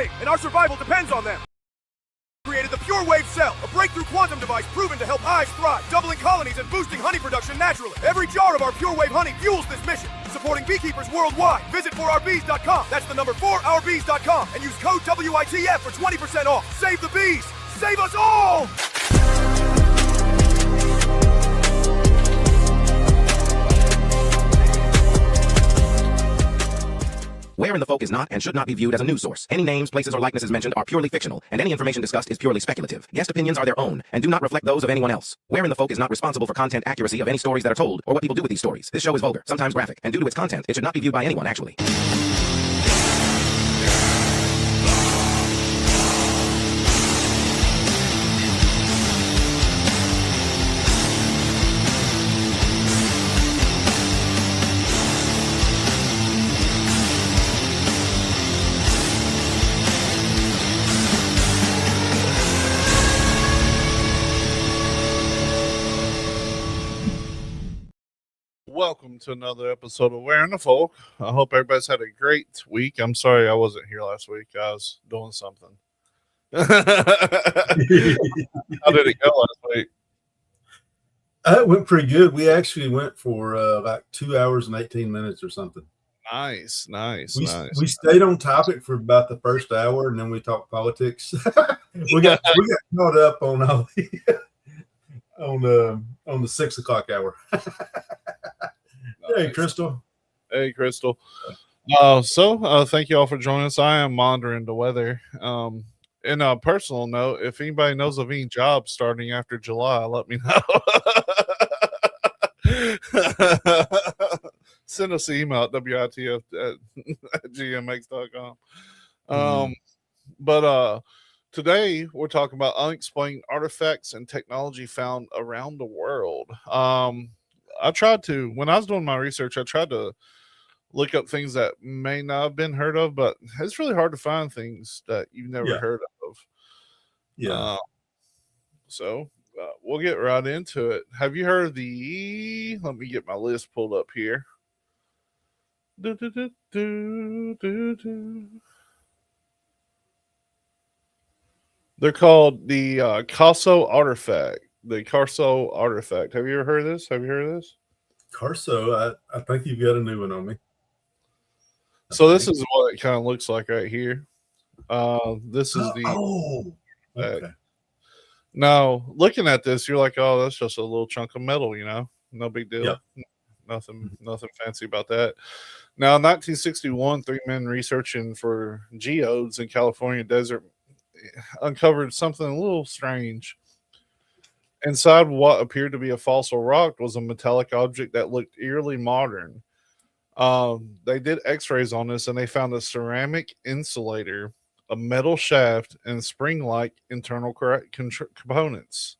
dying, and our survival depends on them. Created the Pure Wave Cell, a breakthrough quantum device proven to help hives thrive, doubling colonies and boosting honey production naturally. Every jar of our Pure Wave honey fuels this mission, supporting beekeepers worldwide. Visit 4ourbees.com. That's the number 4ourbees.com, and use code WITF for 20% off. Save the bees! Save us all! Where in the Folk is not and should not be viewed as a news source. Any names, places, or likenesses mentioned are purely fictional, and any information discussed is purely speculative. Guest opinions are their own and do not reflect those of anyone else. Where in the Folk is not responsible for content accuracy of any stories that are told or what people do with these stories. This show is vulgar, sometimes graphic, and due to its content, it should not be viewed by anyone actually. Welcome to another episode of Where in the Folk. I hope everybody's had a great week. I'm sorry I wasn't here last week. I was doing something. How did it go last week? It went pretty good. We actually went for about 2 hours and 18 minutes or something. Nice. We stayed on topic for about the first hour, and then we talked politics. we got caught up on all on the 6 o'clock hour. Hey, Crystal. Hey, Crystal. Thank you all for joining us. I am monitoring the weather. In a personal note, if anybody knows of any jobs starting after July, let me know. Send us an email at witf@gmx.com. Today we're talking about unexplained artifacts and technology found around the world. When I was doing my research, I tried to look up things that may not have been heard of, but it's really hard to find things that you've never heard of. Yeah. We'll get right into it. Have you heard of let me get my list pulled up here. They're called the Carso artifact. The Carso artifact. Have you ever heard of this? Carso, I think you've got a new one on me. So this is what it kind of looks like right here. This is okay. Now, looking at this, you're like, oh, that's just a little chunk of metal, no big deal. Yep. Nothing fancy about that. Now, in 1961, 3 men researching for geodes in California desert uncovered something a little strange. Inside what appeared to be a fossil rock was a metallic object that looked eerily modern. They did x-rays on this, and they found a ceramic insulator, a metal shaft, and spring-like internal components.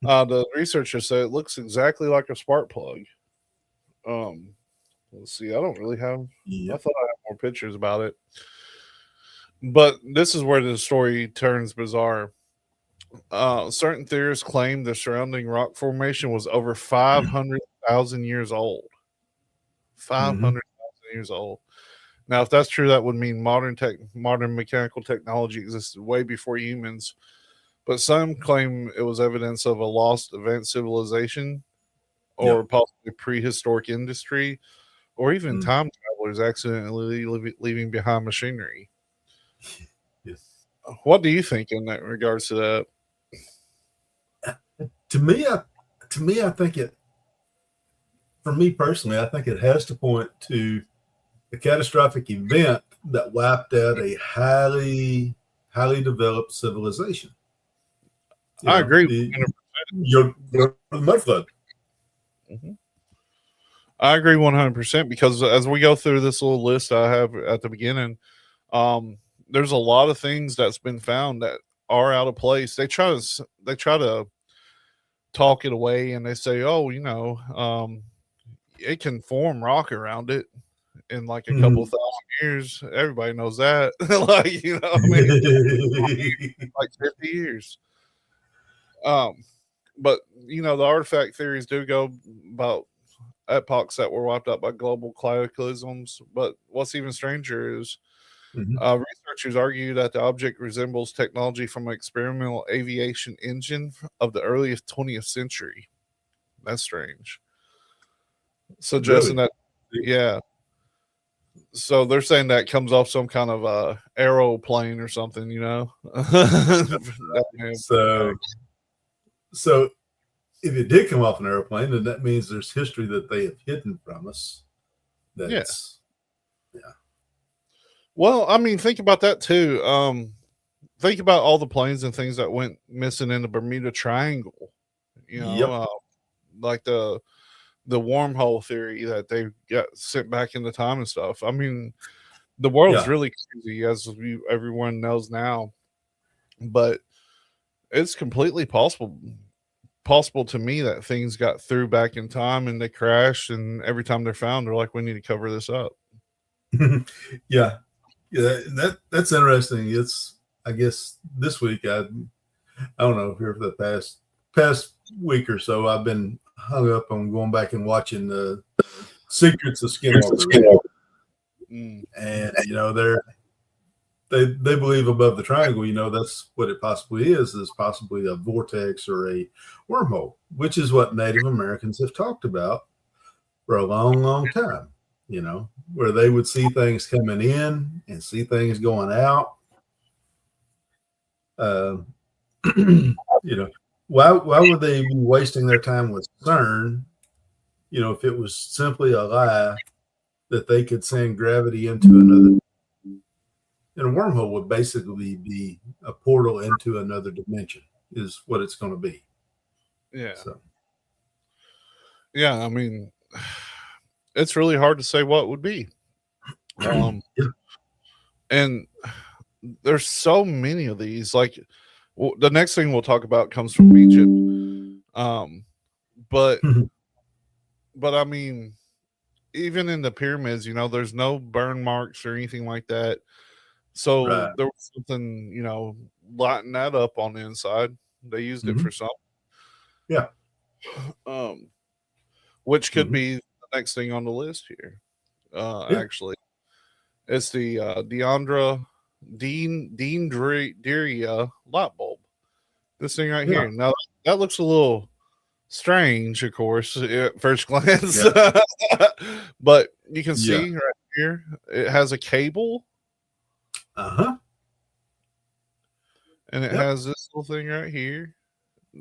The researchers said it looks exactly like a spark plug. Let's see. I don't really have. I thought I had more pictures about it, but this is where the story turns bizarre. Certain theorists claim the surrounding rock formation was over 500,000 years old. 500,000 years old. Now, if that's true, that would mean modern mechanical technology existed way before humans. But some claim it was evidence of a lost advanced civilization, or possibly prehistoric industry, or even time travelers accidentally leaving behind machinery. Yes. What do you think in that regards to that? To me, I think it. For me personally, I think it has to point to a catastrophic event that wiped out a highly developed civilization. I agree. Your mud flood. I agree 100% because as we go through this little list I have at the beginning, there's a lot of things that's been found that are out of place. They try to talk it away, and they say, "Oh, it can form rock around it in like a couple of thousand years." Everybody knows that, like 50 years. But the artifact theories do go about epochs that were wiped out by global cataclysms. But what's even stranger is Mhm. Researchers argue that the object resembles technology from an experimental aviation engine of the earliest 20th century. That's strange. Suggesting Really? that, yeah. So they're saying that comes off some kind of aeroplane or something, you know? That may have So, impact. so if it did come off an airplane, then that means there's history that they have hidden from us. Yeah. That's yeah. Well, I mean, think about that too. Think about all the planes and things that went missing in the Bermuda Triangle. You know, Yep. like the wormhole theory that they got sent back into time and stuff. I mean, the world's Yeah. really crazy, as everyone knows now. But it's completely possible to me that things got through back in time and they crashed, and every time they're found, they're like, we need to cover this up. Yeah. Yeah. That's interesting. It's I guess this week I don't know, here for the past week or so, I've been hung up on going back and watching the Secrets of Skinwalker. Mm, And they believe above the triangle, that's what it possibly is possibly a vortex or a wormhole, which is what Native Americans have talked about for a long, long time, where they would see things coming in and see things going out. Uh, why would they be wasting their time with CERN, if it was simply a lie that they could send gravity into another? And a wormhole would basically be a portal into another dimension, is what it's going to be. yeah. So, Yeah. I mean, it's really hard to say what would be. yeah. And there's so many of these. Like, the next thing we'll talk about comes from Egypt. But I mean, even in the pyramids, there's no burn marks or anything like that. So Right. there was something, lighting that up on the inside. They used it for something. Yeah. Which could be the next thing on the list here. Actually, it's the Deandria light bulb. This thing right here. Now that looks a little strange, of course, at first glance. But you can see right here, it has a cable. Uh-huh. And it has this little thing right here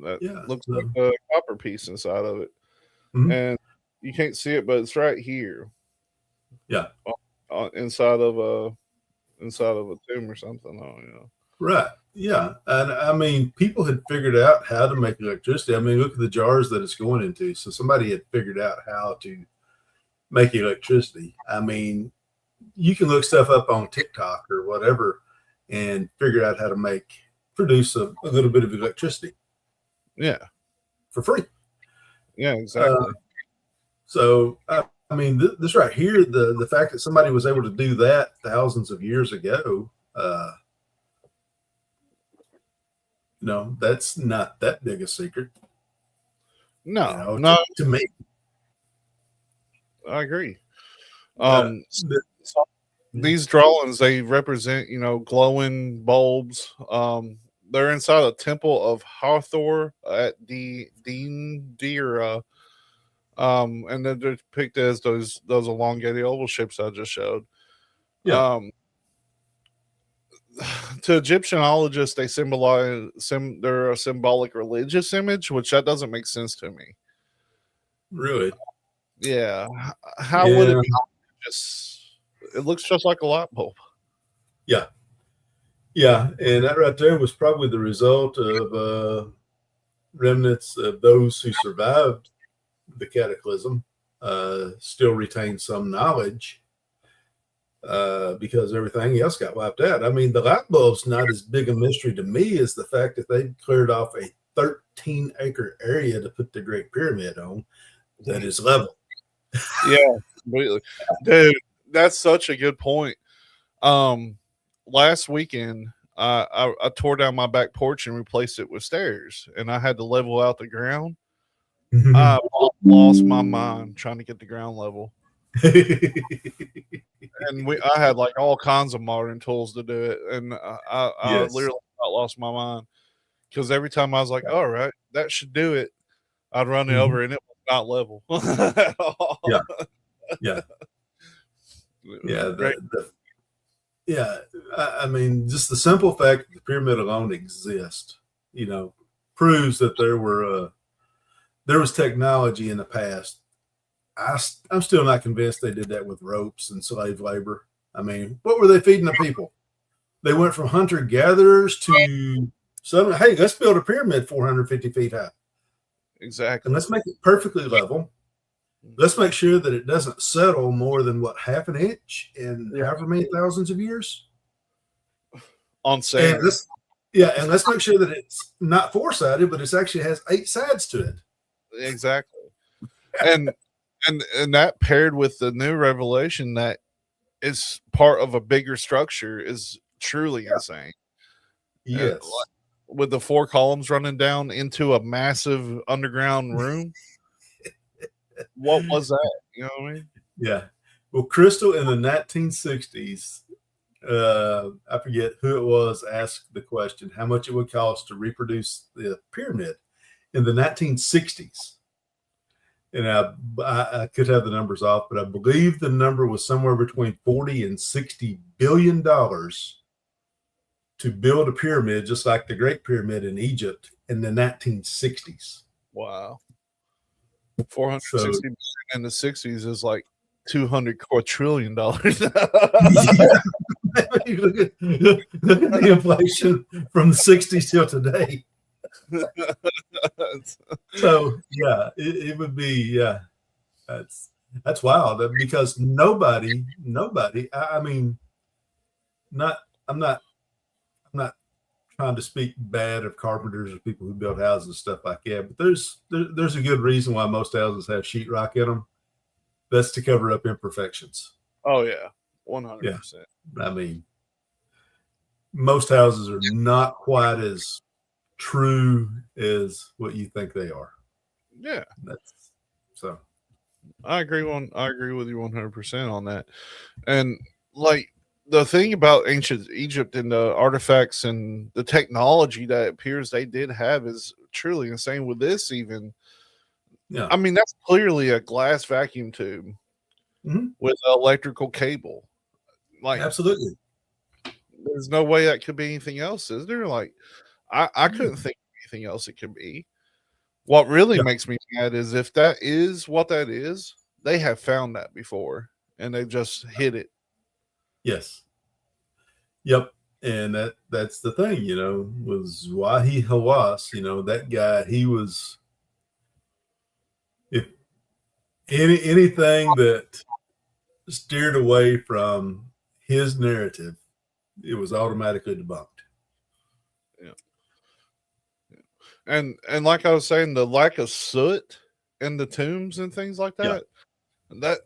that looks like a copper piece inside of it. And you can't see it, but it's right here. Yeah. Inside of a tomb or something. Right. Yeah. And I mean, people had figured out how to make electricity. I mean, look at the jars that it's going into. So somebody had figured out how to make electricity. I mean, you can look stuff up on TikTok or whatever and figure out how to produce a little bit of electricity. Yeah. For free. Yeah, exactly. So, I mean, this right here, the fact that somebody was able to do that thousands of years ago, that's not that big a secret. No, to me. I agree. These drawings, they represent, glowing bulbs. They're inside a temple of Hathor at Deandira. And they're depicted as those elongated oval shapes I just showed. Yeah. To Egyptianologists, they're a symbolic religious image, which that doesn't make sense to me. Really? Yeah. How would it be? It looks just like a light bulb. Yeah. Yeah. And that right there was probably the result of remnants of those who survived the cataclysm, still retain some knowledge, because everything else got wiped out. I mean, the light bulb's not as big a mystery to me as the fact that they cleared off a 13-acre area to put the Great Pyramid on that is level. Yeah, completely. Dude, that's such a good point. Last weekend, I tore down my back porch and replaced it with stairs, and I had to level out the ground. I lost my mind trying to get the ground level. And I had like all kinds of modern tools to do it, and I Yes. literally about lost my mind because every time I was like, "All right, that should do it," I'd run it Mhm. over, and it was not level at all. Yeah. Yeah. It Yeah. was great. Yeah. I mean, just the simple fact that the pyramid alone exists, proves that there was technology in the past. I'm still not convinced they did that with ropes and slave labor. I mean, what were they feeding the people? They went from hunter gatherers to suddenly, hey, let's build a pyramid 450 feet high. Exactly. And let's make it perfectly level. Let's make sure that it doesn't settle more than half an inch in however many thousands of years. On sand. And let's make sure that it's not four-sided, but it actually has 8 sides to it. Exactly. And that paired with the new revelation that is part of a bigger structure is truly insane. Yes. With the 4 columns running down into a massive underground room. What was that? You know what I mean? Yeah. Well, Crystal in the 1960s, I forget who it was, asked the question how much it would cost to reproduce the pyramid in the 1960s. And I could have the numbers off, but I believe the number was somewhere between 40 and 60 billion dollars to build a pyramid just like the Great Pyramid in Egypt in the 1960s. Wow. 460 in the 60s is like $200 quadrillion. Look at the inflation from the 60s till today. So yeah, it would be that's wild because nobody. I mean, I'm not trying to speak bad of carpenters or people who build houses and stuff like that, but there's a good reason why most houses have sheetrock in them. That's to cover up imperfections. Oh yeah, 100%. Yeah. I mean, most houses are not quite as true as what you think they are. Yeah. That's so. I agree with you 100% on that. And like the thing about ancient Egypt and the artifacts and the technology that it appears they did have is truly insane with this even. Yeah. I mean, that's clearly a glass vacuum tube with an electrical cable. Like, absolutely. There's no way that could be anything else, is there? Like, I couldn't think of anything else it could be. What really makes me mad is if that is what that is, they have found that before and they just hit it. Yes. Yep. And that's the thing, was Wahi Hawass, that guy, he was, if anything that steered away from his narrative, it was automatically debunked. Yeah. And like I was saying, the lack of soot in the tombs and things like that, that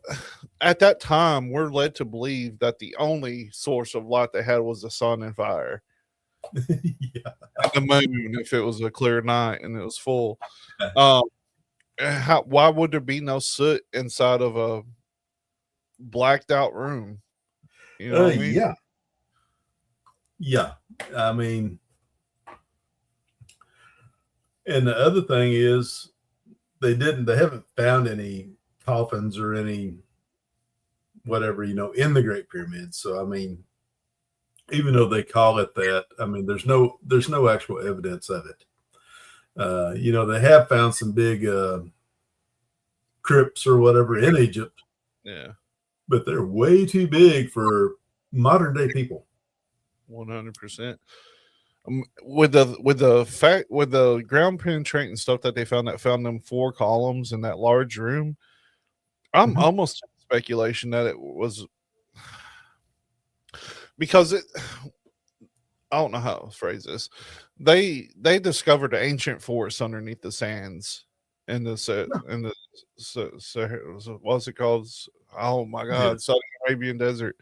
at that time we're led to believe that the only source of light they had was the sun and fire. Yeah. And the moon if it was a clear night and it was full. Why would there be no soot inside of a blacked out room? You know what I mean? Yeah. I mean, and the other thing is they haven't found any coffins or any whatever, in the Great Pyramid. So, I mean, even though they call it that, I mean, there's no actual evidence of it. They have found some big crypts or whatever in Egypt. Yeah. But they're way too big for modern day people. 100%. With the ground penetrating stuff that they found them 4 columns in that large room, I'm almost speculation that it was because I don't know how to phrase this. They discovered an ancient forest underneath the sands in what's it called? Oh my God, Saudi Arabian desert.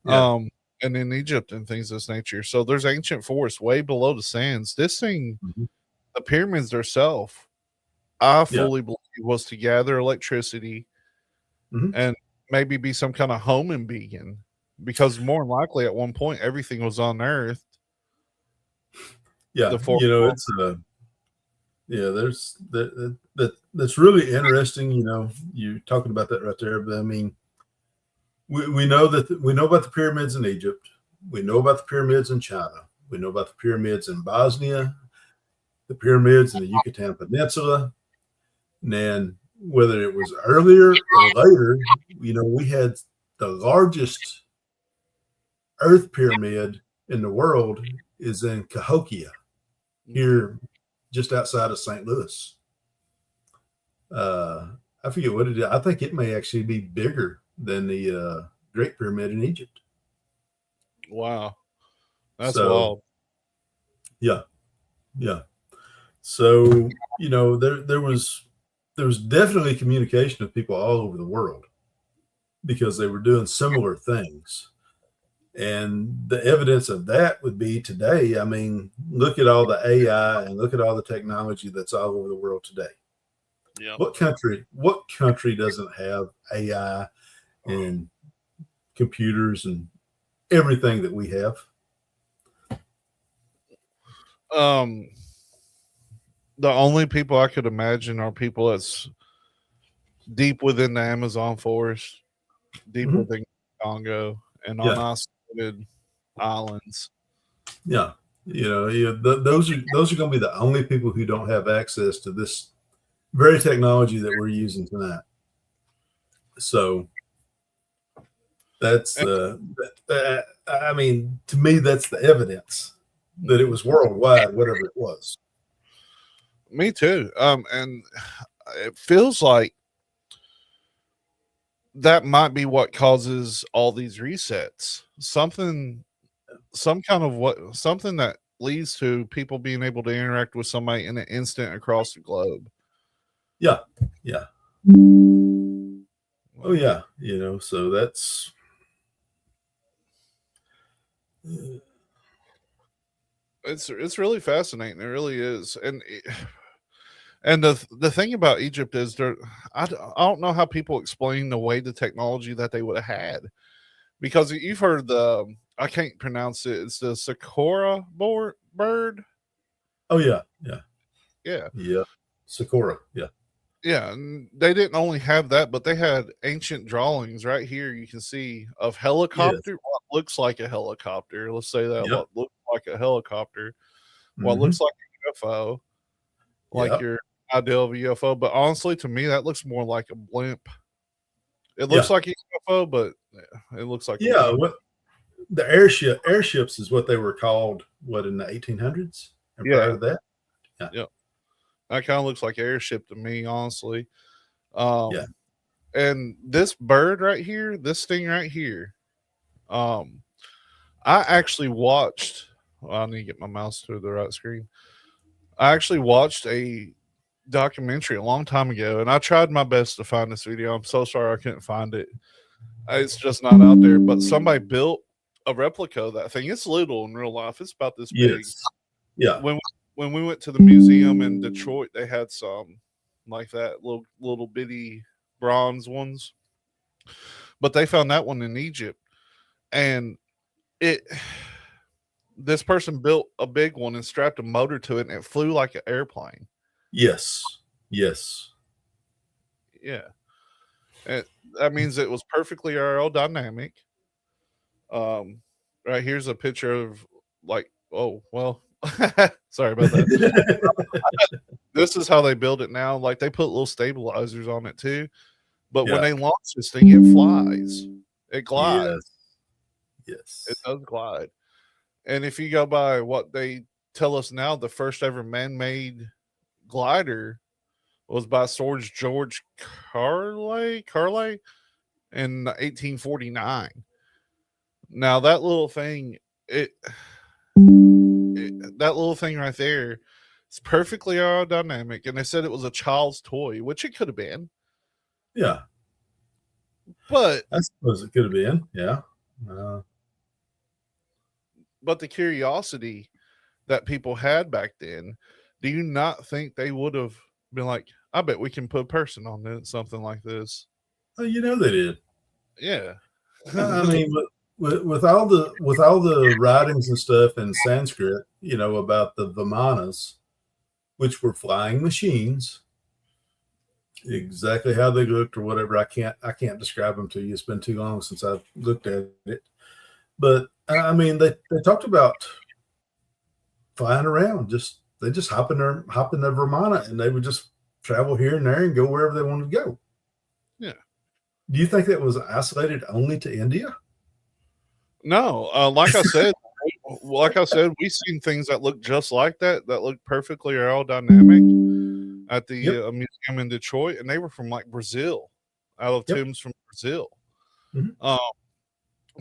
And in Egypt and things of this nature. So there's ancient forests way below the sands. This thing, the pyramids themselves, I fully believe was to gather electricity and maybe be some kind of homing beacon, because more than likely at one point everything was on Earth. Yeah, The four it's yeah, there's that's really interesting. You talking about that right there. But I mean, we know that we know about the pyramids in Egypt. We know about the pyramids in China. We know about the pyramids in Bosnia, the pyramids in the Yucatan Peninsula. And then whether it was earlier or later, we had the largest earth pyramid in the world is in Cahokia, here just outside of St. Louis. I forget what it is. I think it may actually be bigger than the Great Pyramid in Egypt. Wow, that's So, wild. Yeah. So there was definitely communication of people all over the world because they were doing similar things. And the evidence of that would be today. I mean, look at all the AI and look at all the technology that's all over the world today. Yeah. What country doesn't have AI and computers and everything that we have? The only people I could imagine are people that's deep within the Amazon forest, deep within Congo, and on isolated islands. Yeah. Those are going to be the only people who don't have access to this very technology that we're using tonight. So that's I mean, to me, that's the evidence that it was worldwide, whatever it was. Me too. And it feels like that might be what causes all these resets. Something that leads to people being able to interact with somebody in an instant across the globe. Yeah. Oh yeah. So that's it's really fascinating. It really is. And the thing about Egypt is I don't know how people explain away the technology that they would have had, because you've heard I can't pronounce it. It's the Sakura bird. Oh yeah. Sakura. Yeah, and they didn't only have that, but they had ancient drawings right here. You can see of helicopter, what looks like a helicopter. Let's say that what looks like a helicopter, what looks like a UFO, like your ideal of a UFO. But honestly, to me, that looks more like a blimp. It looks like a UFO, but it looks like a blimp. The airships is what they were called. What, in the 1800s and prior to that? Yeah. That kind of looks like airship to me, honestly. And this bird right here, this thing right here, I actually watched. Well, I need to get my mouse to the right screen. I actually watched a documentary a long time ago, and I tried my best to find this video. I'm so sorry I couldn't find it. It's just not out there. But somebody built a replica of that thing. It's little in real life. It's about this big. Yeah. When we went to the museum in Detroit, they had some like that, little bitty bronze ones. But they found that one in Egypt, and this person built a big one and strapped a motor to it, and it flew like an airplane. Yes. Yeah. And that means it was perfectly aerodynamic. Right here's a picture of sorry about that. This is how they build it now. Like, they put little stabilizers on it too. But when they launch this thing, it flies. It glides. Yes. It does glide. And if you go by what they tell us now, the first ever man-made glider was by Sir George Carley in 1849. Now that little thing, that little thing right there, it's perfectly aerodynamic, and they said it was a child's toy, which it could have been. Yeah. But I suppose it could have been. Yeah. But the curiosity that people had back then, do you not think they would have been like, I bet we can put a person on this, something like this? Oh, they did. Yeah. I mean, with all the writings and stuff in Sanskrit, about the Vimanas, which were flying machines, exactly how they looked or whatever. I can't describe them to you. It's been too long since I've looked at it. But I mean, they talked about flying around. They just hop in their Vimana, and they would just travel here and there and go wherever they wanted to go. Yeah. Do you think that was isolated only to India? No, like I said, we've seen things that look just like that look perfectly aerodynamic at the museum in Detroit, and they were from like Brazil, out of tombs from Brazil.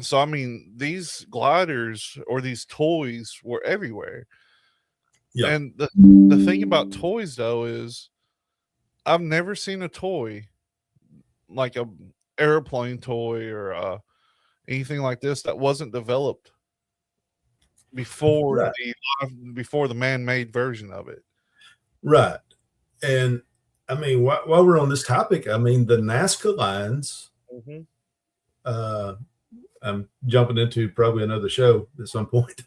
So I mean, these gliders or these toys were everywhere. Yeah. And the thing about toys though is, I've never seen a toy like a airplane toy or anything like this that wasn't developed before the man-made version of it. Right. And I mean, while we're on this topic, I mean, the Nazca lines, I'm jumping into probably another show at some point,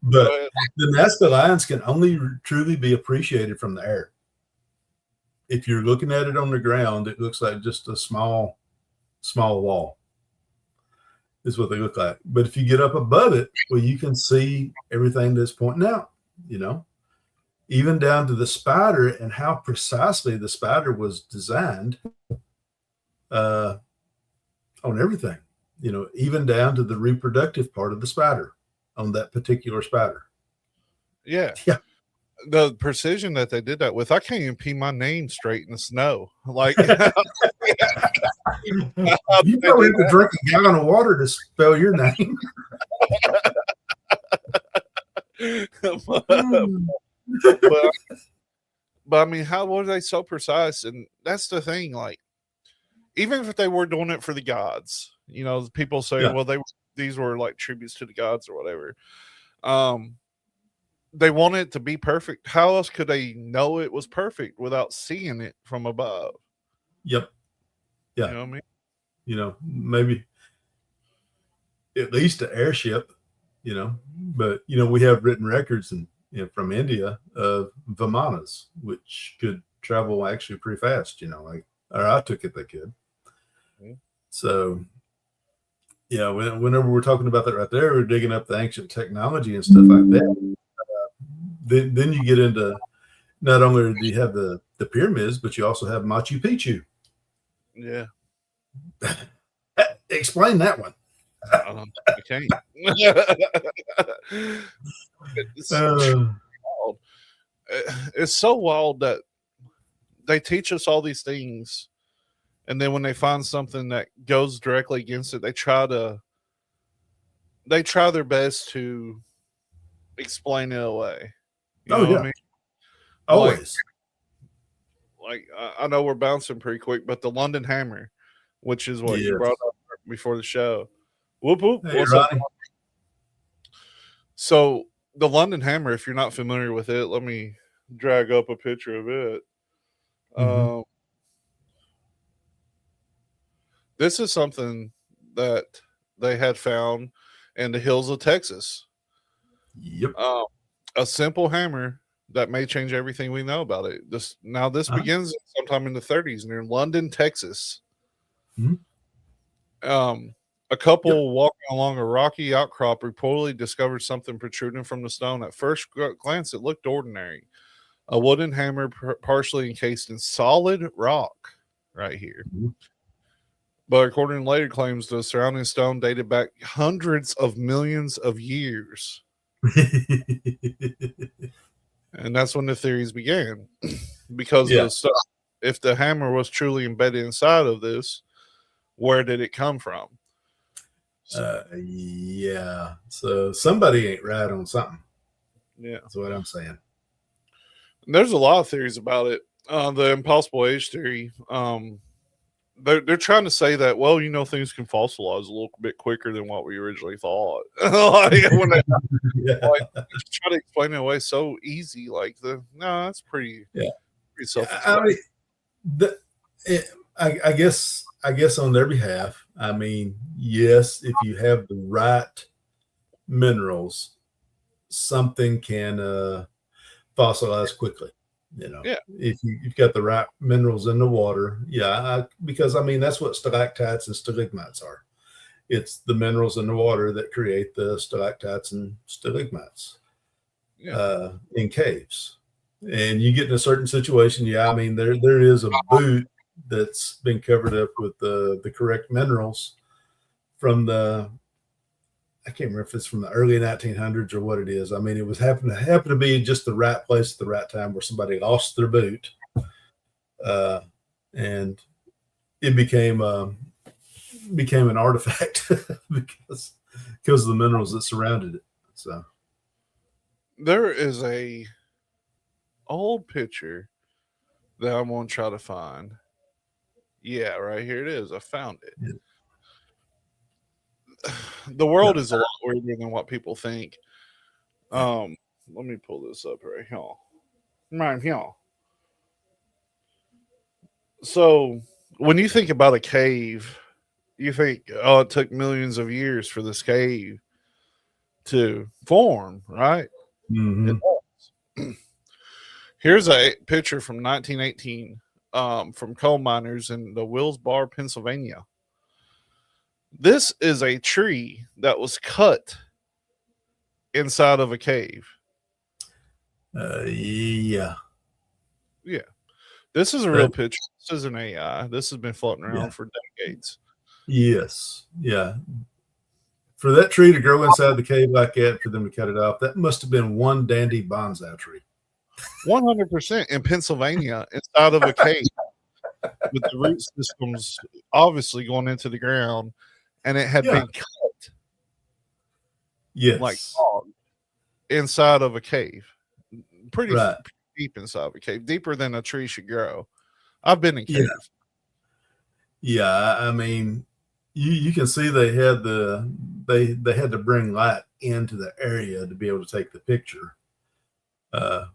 but the Nazca lines can only truly be appreciated from the air. If you're looking at it on the ground, it looks like just a small wall is what they look like. But if you get up above it, well, you can see everything that's pointing out, even down to the spider and how precisely the spider was designed on everything, even down to the reproductive part of the spider on that particular spider. Yeah. Yeah. The precision that they did that with, I can't even pee my name straight in the snow. Like, you probably have to drink a gallon of water to spell your name. but I mean, how were they so precise? And that's the thing. Like, even if they were doing it for the gods, people say, well, these were like tributes to the gods or whatever. They want it to be perfect. How else could they know it was perfect without seeing it from above? Yep. Yeah. You know what I mean? Maybe at least an airship, but, we have written records from India of Vimanas, which could travel actually pretty fast, or I took it they could. So, whenever we're talking about that right there, we're digging up the ancient technology and stuff like that. Then you get into, not only do you have the pyramids, but you also have Machu Picchu. Yeah. Explain that one. I can't. It's so wild that they teach us all these things, and then when they find something that goes directly against it, they try their best to explain it away. You know what I mean? Always. Like I know we're bouncing pretty quick, but the London Hammer, which is what you brought up before the show. Whoop whoop. Hey, what's up? So the London Hammer, if you're not familiar with it, let me drag up a picture of it. This is something that they had found in the hills of Texas. Yep. A simple hammer that may change everything we know about it. This begins sometime in the 30s near London, Texas. A couple walking along a rocky outcrop reportedly discovered something protruding from the stone. At first glance, it looked ordinary. A wooden hammer partially encased in solid rock right here. But according to later claims, the surrounding stone dated back hundreds of millions of years. And that's when the theories began. Because the stuff, if the hammer was truly embedded inside of this, where did it come from? So somebody ain't right on something. Yeah, that's what I'm saying. There's a lot of theories about it. The impossible age theory. They're trying to say that, well, things can fossilize a little bit quicker than what we originally thought. When they try to explain it away so easy, that's pretty. Yeah, pretty self-explanatory. I guess I guess on their behalf, I mean, yes, if you have the right minerals, something can fossilize quickly. Yeah. If you've got the right minerals in the water, because I mean that's what stalactites and stalagmites are. It's the minerals in the water that create the stalactites and stalagmites in caves. And you get in a certain situation, I mean there is a boot that's been covered up with the correct minerals from I can't remember if it's from the early 1900s or what it is. I mean, it was happened to be just the right place at the right time where somebody lost their boot, and it became an artifact because of the minerals that surrounded it. So there is a old picture that I'm gonna try to find. Yeah, right here it is. I found it. Yeah. The world is a lot weirder than what people think. Let me pull this up right here. Right here. So when you think about a cave, you think, oh, it took millions of years for this cave to form, right? Mm-hmm. Here's a picture from 1918 from coal miners in the Wills Bar, Pennsylvania. This is a tree that was cut inside of a cave. Yeah. This is a real picture. This is an AI. This has been floating around for decades. Yes. Yeah. For that tree to grow inside the cave like that, for them to cut it off, that must have been one dandy bonsai tree. 100% in Pennsylvania, inside of a cave, with the root systems obviously going into the ground, and it had been cut, like inside of a cave, pretty deep inside of a cave, deeper than a tree should grow. I've been in caves. Yeah, I mean, you can see they had to bring light into the area to be able to take the picture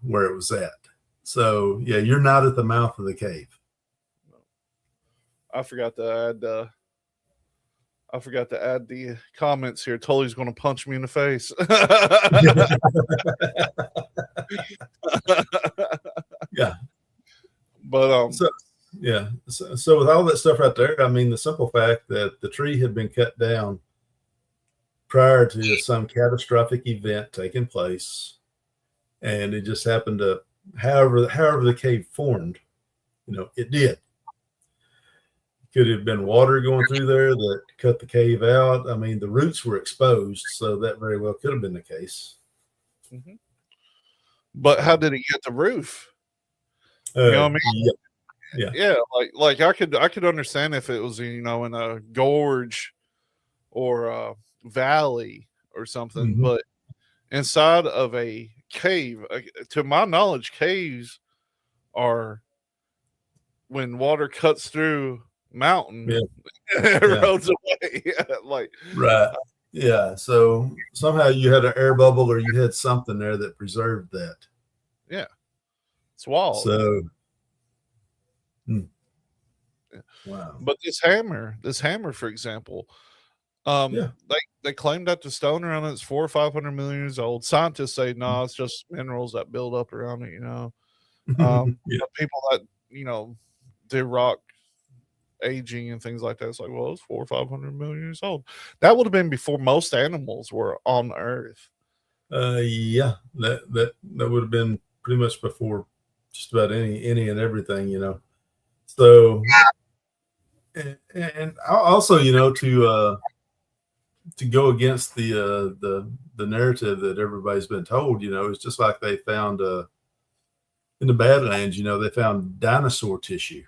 where it was at. So yeah, you're not at the mouth of the cave. I forgot to add the comments here. Tully's going to punch me in the face. Yeah, but so with all that stuff right there, I mean, the simple fact that the tree had been cut down prior to some catastrophic event taking place, and it just happened to, however the cave formed, it did. Could have been water going through there that cut the cave out. I mean, the roots were exposed, so that very well could have been the case. Mm-hmm. But how did it get the roof? You know what I mean? Yeah. Like I could understand if it was in a gorge or a valley or something, Mm-hmm. but inside of a cave, to my knowledge, caves are when water cuts through mountain, erodes away. Right. Yeah. So somehow you had an air bubble or you had something there that preserved that. Yeah. It's wild. So wow. But this hammer, for example, they claim that the stone around it's 400 or 500 million years old. Scientists say no, it's just minerals that build up around it. People that do rock aging and things like that, it's like, well, it's 400 or 500 million years old. That would have been before most animals were on Earth. That would have been pretty much before just about any and everything. So, and also, to go against the narrative that everybody's been told, it's just like they found in the Badlands, they found dinosaur tissue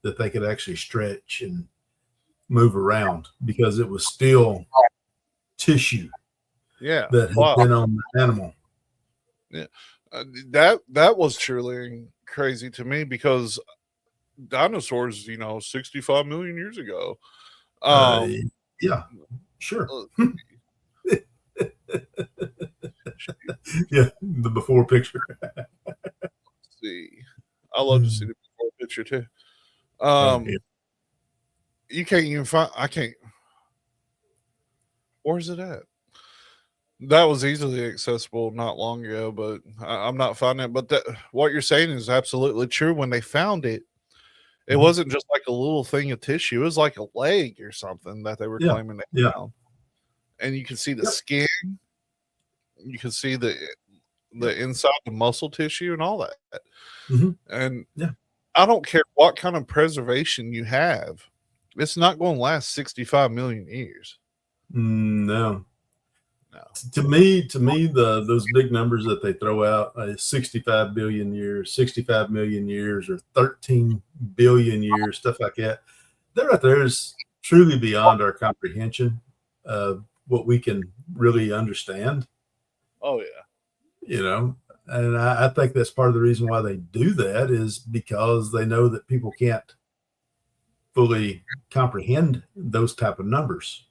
that they could actually stretch and move around because it was still tissue. Yeah, that had been on the animal. Yeah, that was truly crazy to me because dinosaurs, 65 million years ago. Yeah, sure. Yeah, the before picture. Let's see, I love to see the before picture too. You can't even find. I can't. Where's it at? That was easily accessible not long ago, but I'm not finding it. But what you're saying is absolutely true. When they found it, it wasn't just like a little thing of tissue. It was like a leg or something that they were Yeah. claiming they Yeah. found. And you can see the Yep. skin. You can see the inside, the muscle tissue, and all that. And Yeah. I don't care what kind of preservation you have. It's not going to last 65 million years. No. No. To me, those big numbers that they throw out, 65 billion years, 65 million years, or 13 billion years, stuff like that. That right there is truly beyond our comprehension of what we can really understand. Oh, yeah. You know, and I think that's part of the reason why they do that is because they know that people can't fully comprehend those type of numbers.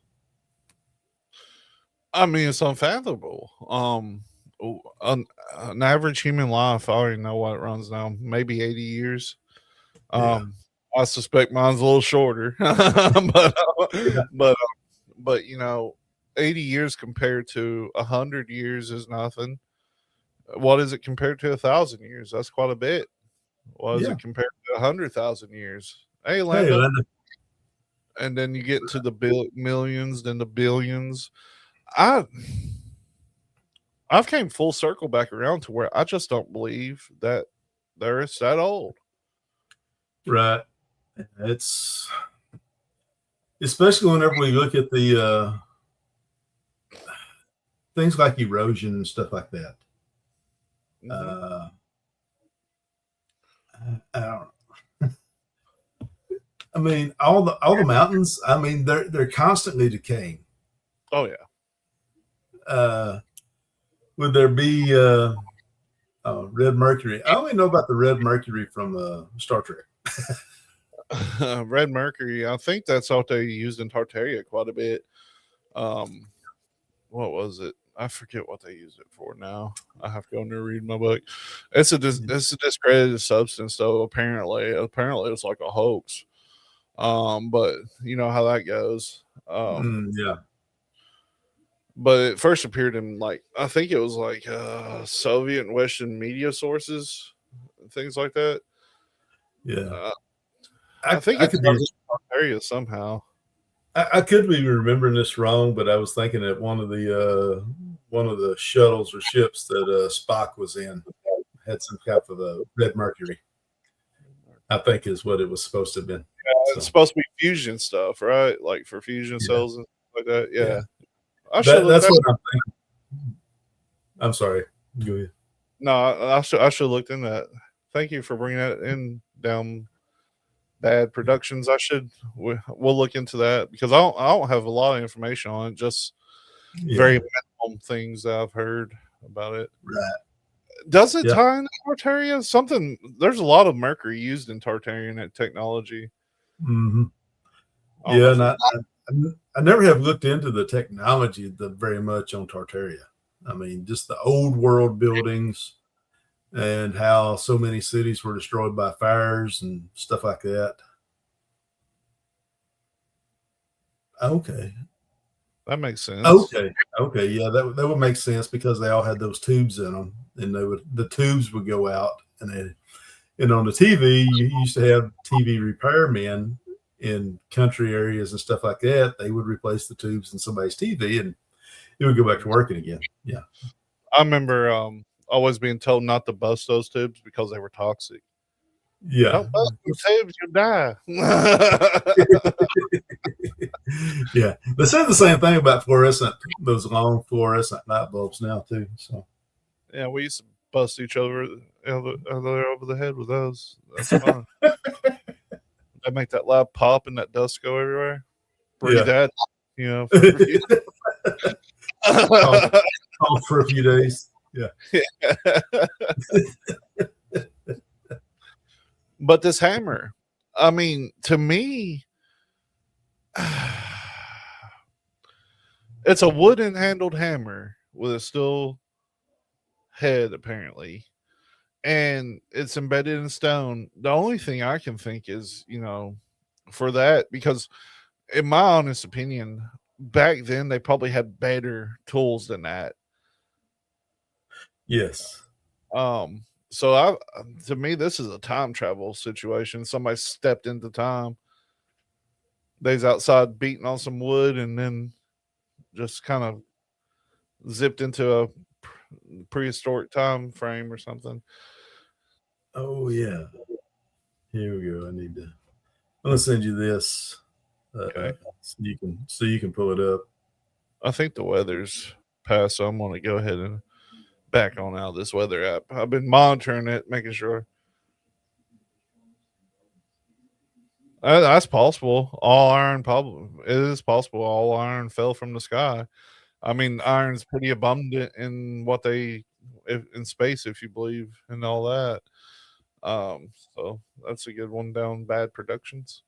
I mean, it's unfathomable. An average human life, I already know what it runs now, maybe 80 years. I suspect mine's a little shorter, but you know, 80 years compared to 100 years is nothing. What is it compared to 1,000 years? That's quite a bit. What is it compared to 100,000 years? Hey, Lando. Linda. And then you get into the millions, then the billions. I've came full circle back around to where I just don't believe that they're that old. Right. It's especially whenever we look at the things like erosion and stuff like that. I don't know. I mean, all the mountains. I mean, they're constantly decaying. Oh yeah. Would there be red mercury? I only know about the red mercury from Star Trek. Red mercury. I think that's what they used in Tartaria quite a bit. What was it? I forget what they used it for now. I have to go and read my book. It's a discredited substance, though. Apparently it's like a hoax. But you know how that goes. Yeah. But it first appeared in I think it was Soviet and Western media sources, things like that. Yeah. I think it's area somehow. I could be remembering this wrong, but I was thinking that one of the shuttles or ships that Spock was in had some type of a red mercury. I think is what it was supposed to have been. Yeah, it's supposed to be fusion stuff, right? Like for fusion cells and stuff like that. Yeah. That's what I'm thinking. I'm sorry. Go ahead. No, I should have looked in that. Thank you for bringing that in down bad productions. We'll look into that because I don't have a lot of information on it. Just very minimum things that I've heard about it. Right. Does it tie into Tartaria? There's a lot of mercury used in Tartarian technology. Mm-hmm. Yeah, and I never have looked into the technology very much on Tartaria. I mean, just the old world buildings and how so many cities were destroyed by fires and stuff like that. Okay. That makes sense. Okay. Yeah, that would make sense because they all had those tubes in them, and the tubes would go out, and on the TV you used to have TV repairmen in country areas and stuff like that. They would replace the tubes in somebody's TV, and it would go back to working again. Yeah, I remember always being told not to bust those tubes because they were toxic. Yeah, don't bust the tubes, you'll die. Yeah, they said the same thing about those long fluorescent light bulbs now too. So yeah, we used to bust each other over the head with those. That's fun. They make that loud pop and that dust go everywhere. Breathe that, you know. For a few days. Yeah. But this hammer, I mean, to me, it's a wooden handled hammer with a steel head, apparently. And it's embedded in stone. The only thing I can think is, you know, for that, because in my honest opinion, back then they probably had better tools than that. Yes. So to me, this is a time travel situation. Somebody stepped into time. They's outside beating on some wood and then just kind of zipped into a prehistoric time frame or something. Oh yeah. Here we go. I'm gonna send you this. Okay. So you can pull it up. I think the weather's passed, so I'm going to go ahead and back on out of this weather app. I've been monitoring it, making sure. That's possible. All iron, probably it is possible. All iron fell from the sky. I mean, iron's pretty abundant in in space, if you believe in all that. So that's a good one down bad productions.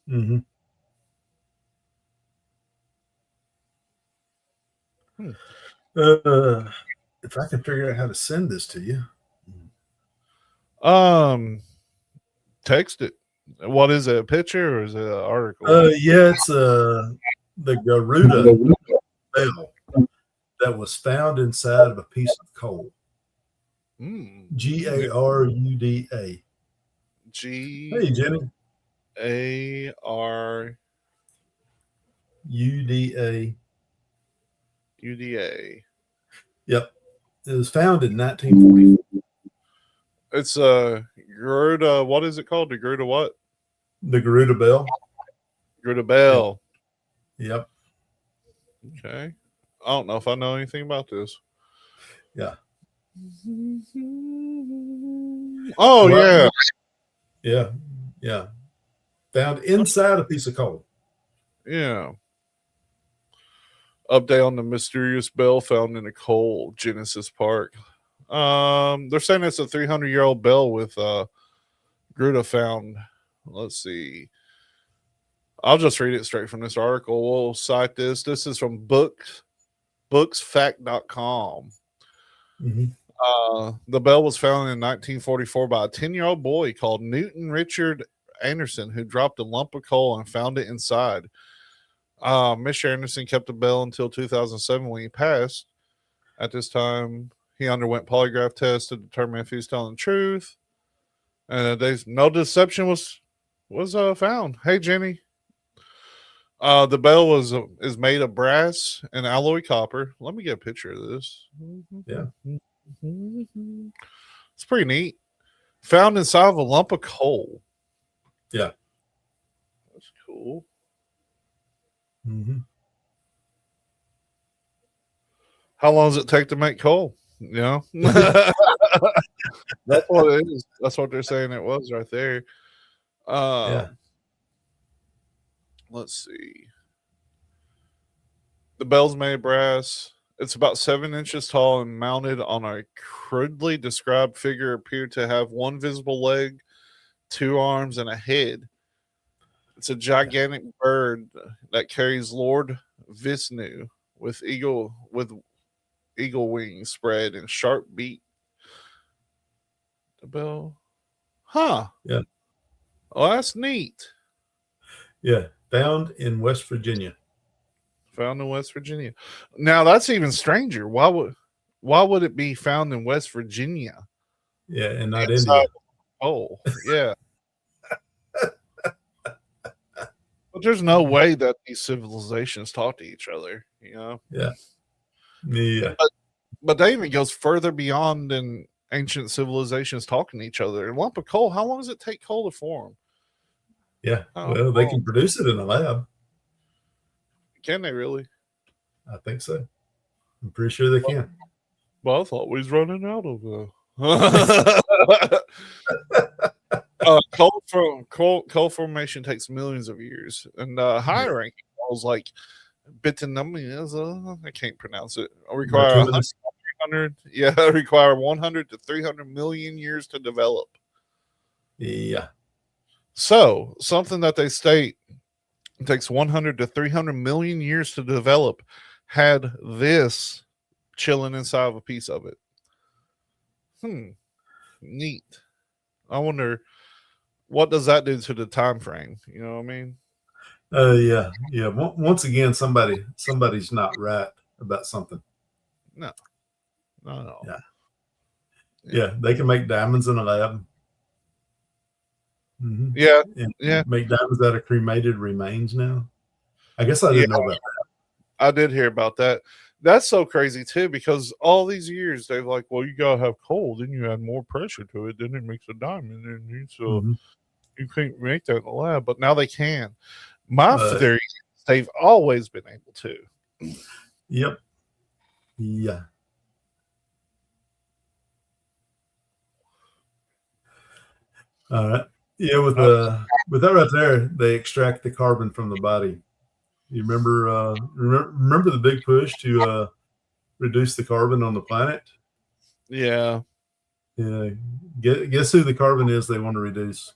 Mm-hmm. If I can figure out how to send this to you. Text it. What is it? A picture or is it an article? Yeah, it's the Garuda bell that was found inside of a piece of coal. Garuda. Hey, Jenny. Uda. Uda. Yep. It was found in 1944. It's Garuda. What is it called? The Garuda what? The Garuda bell. Garuda bell. Yep. Okay. I don't know if I know anything about this. Yeah. Oh, yeah. Yeah. Yeah. Found inside a piece of coal. Yeah. Update on the mysterious bell found in a coal, Genesis Park. They're saying it's a 300-year-old bell with Garuda found. Let's see. I'll just read it straight from this article. We'll cite this. This is from booksfact.com. Mm-hmm. The bell was found in 1944 by a 10-year-old boy called Newton Richard Anderson, who dropped a lump of coal and found it inside. Mr. Anderson kept the bell until 2007 when he passed. At this time, he underwent polygraph tests to determine if he was telling the truth. And no deception was found. Hey, Jenny. The bell is made of brass and alloy copper. Let me get a picture of this. Yeah. It's pretty neat. Found inside of a lump of coal. Yeah. That's cool. Mm-hmm. How long does it take to make coal? You know? That's what it is. That's what they're saying it was right there. Yeah. Let's see. The bell's made of brass. It's about 7 inches tall and mounted on a crudely described figure appeared to have one visible leg, 2 arms, and a head. It's a gigantic bird that carries Lord Vishnu with eagle wings spread and sharp beak. The bell. Huh. Yeah. Oh, that's neat. Yeah. Found in West Virginia. Found in West Virginia. Now that's even stranger. Why would it be found in West Virginia? Yeah, and not India. Oh, yeah. But there's no way that these civilizations talk to each other, you know? Yeah. Yeah. But that even goes further beyond than ancient civilizations talking to each other. A lump of coal, how long does it take coal to form? Yeah. Well, they can produce it in a lab. Can they really? I think so. I'm pretty sure they can. Well, I thought we was running out of coal formation takes millions of years, and higher ranking coals like bituminous, I can't pronounce it. Require 100, require 100 to 300 million years to develop. Yeah. So something that they state takes 100 to 300 million years to develop had this chilling inside of a piece of it. Neat. I wonder what does that do to the time frame? You know what I mean? Yeah, yeah. Once again, somebody's not right about something. No, no. Yeah, yeah. They can make diamonds in a lab. Yeah, And yeah, make diamonds out of cremated remains now. I guess I yeah. didn't know about I did hear about that. That's so crazy too, because all these years they've like, well, you gotta have coal, then you add more pressure to it, then it makes a diamond, and that. so you can't make that in the lab, but now they can. My But theory is they've always been able to. yep, yeah. All right. Yeah, Uh, with that right there, they extract the carbon from the body. You remember the big push to reduce the carbon on the planet? yeah. Yeah. Guess who the carbon is they want to reduce?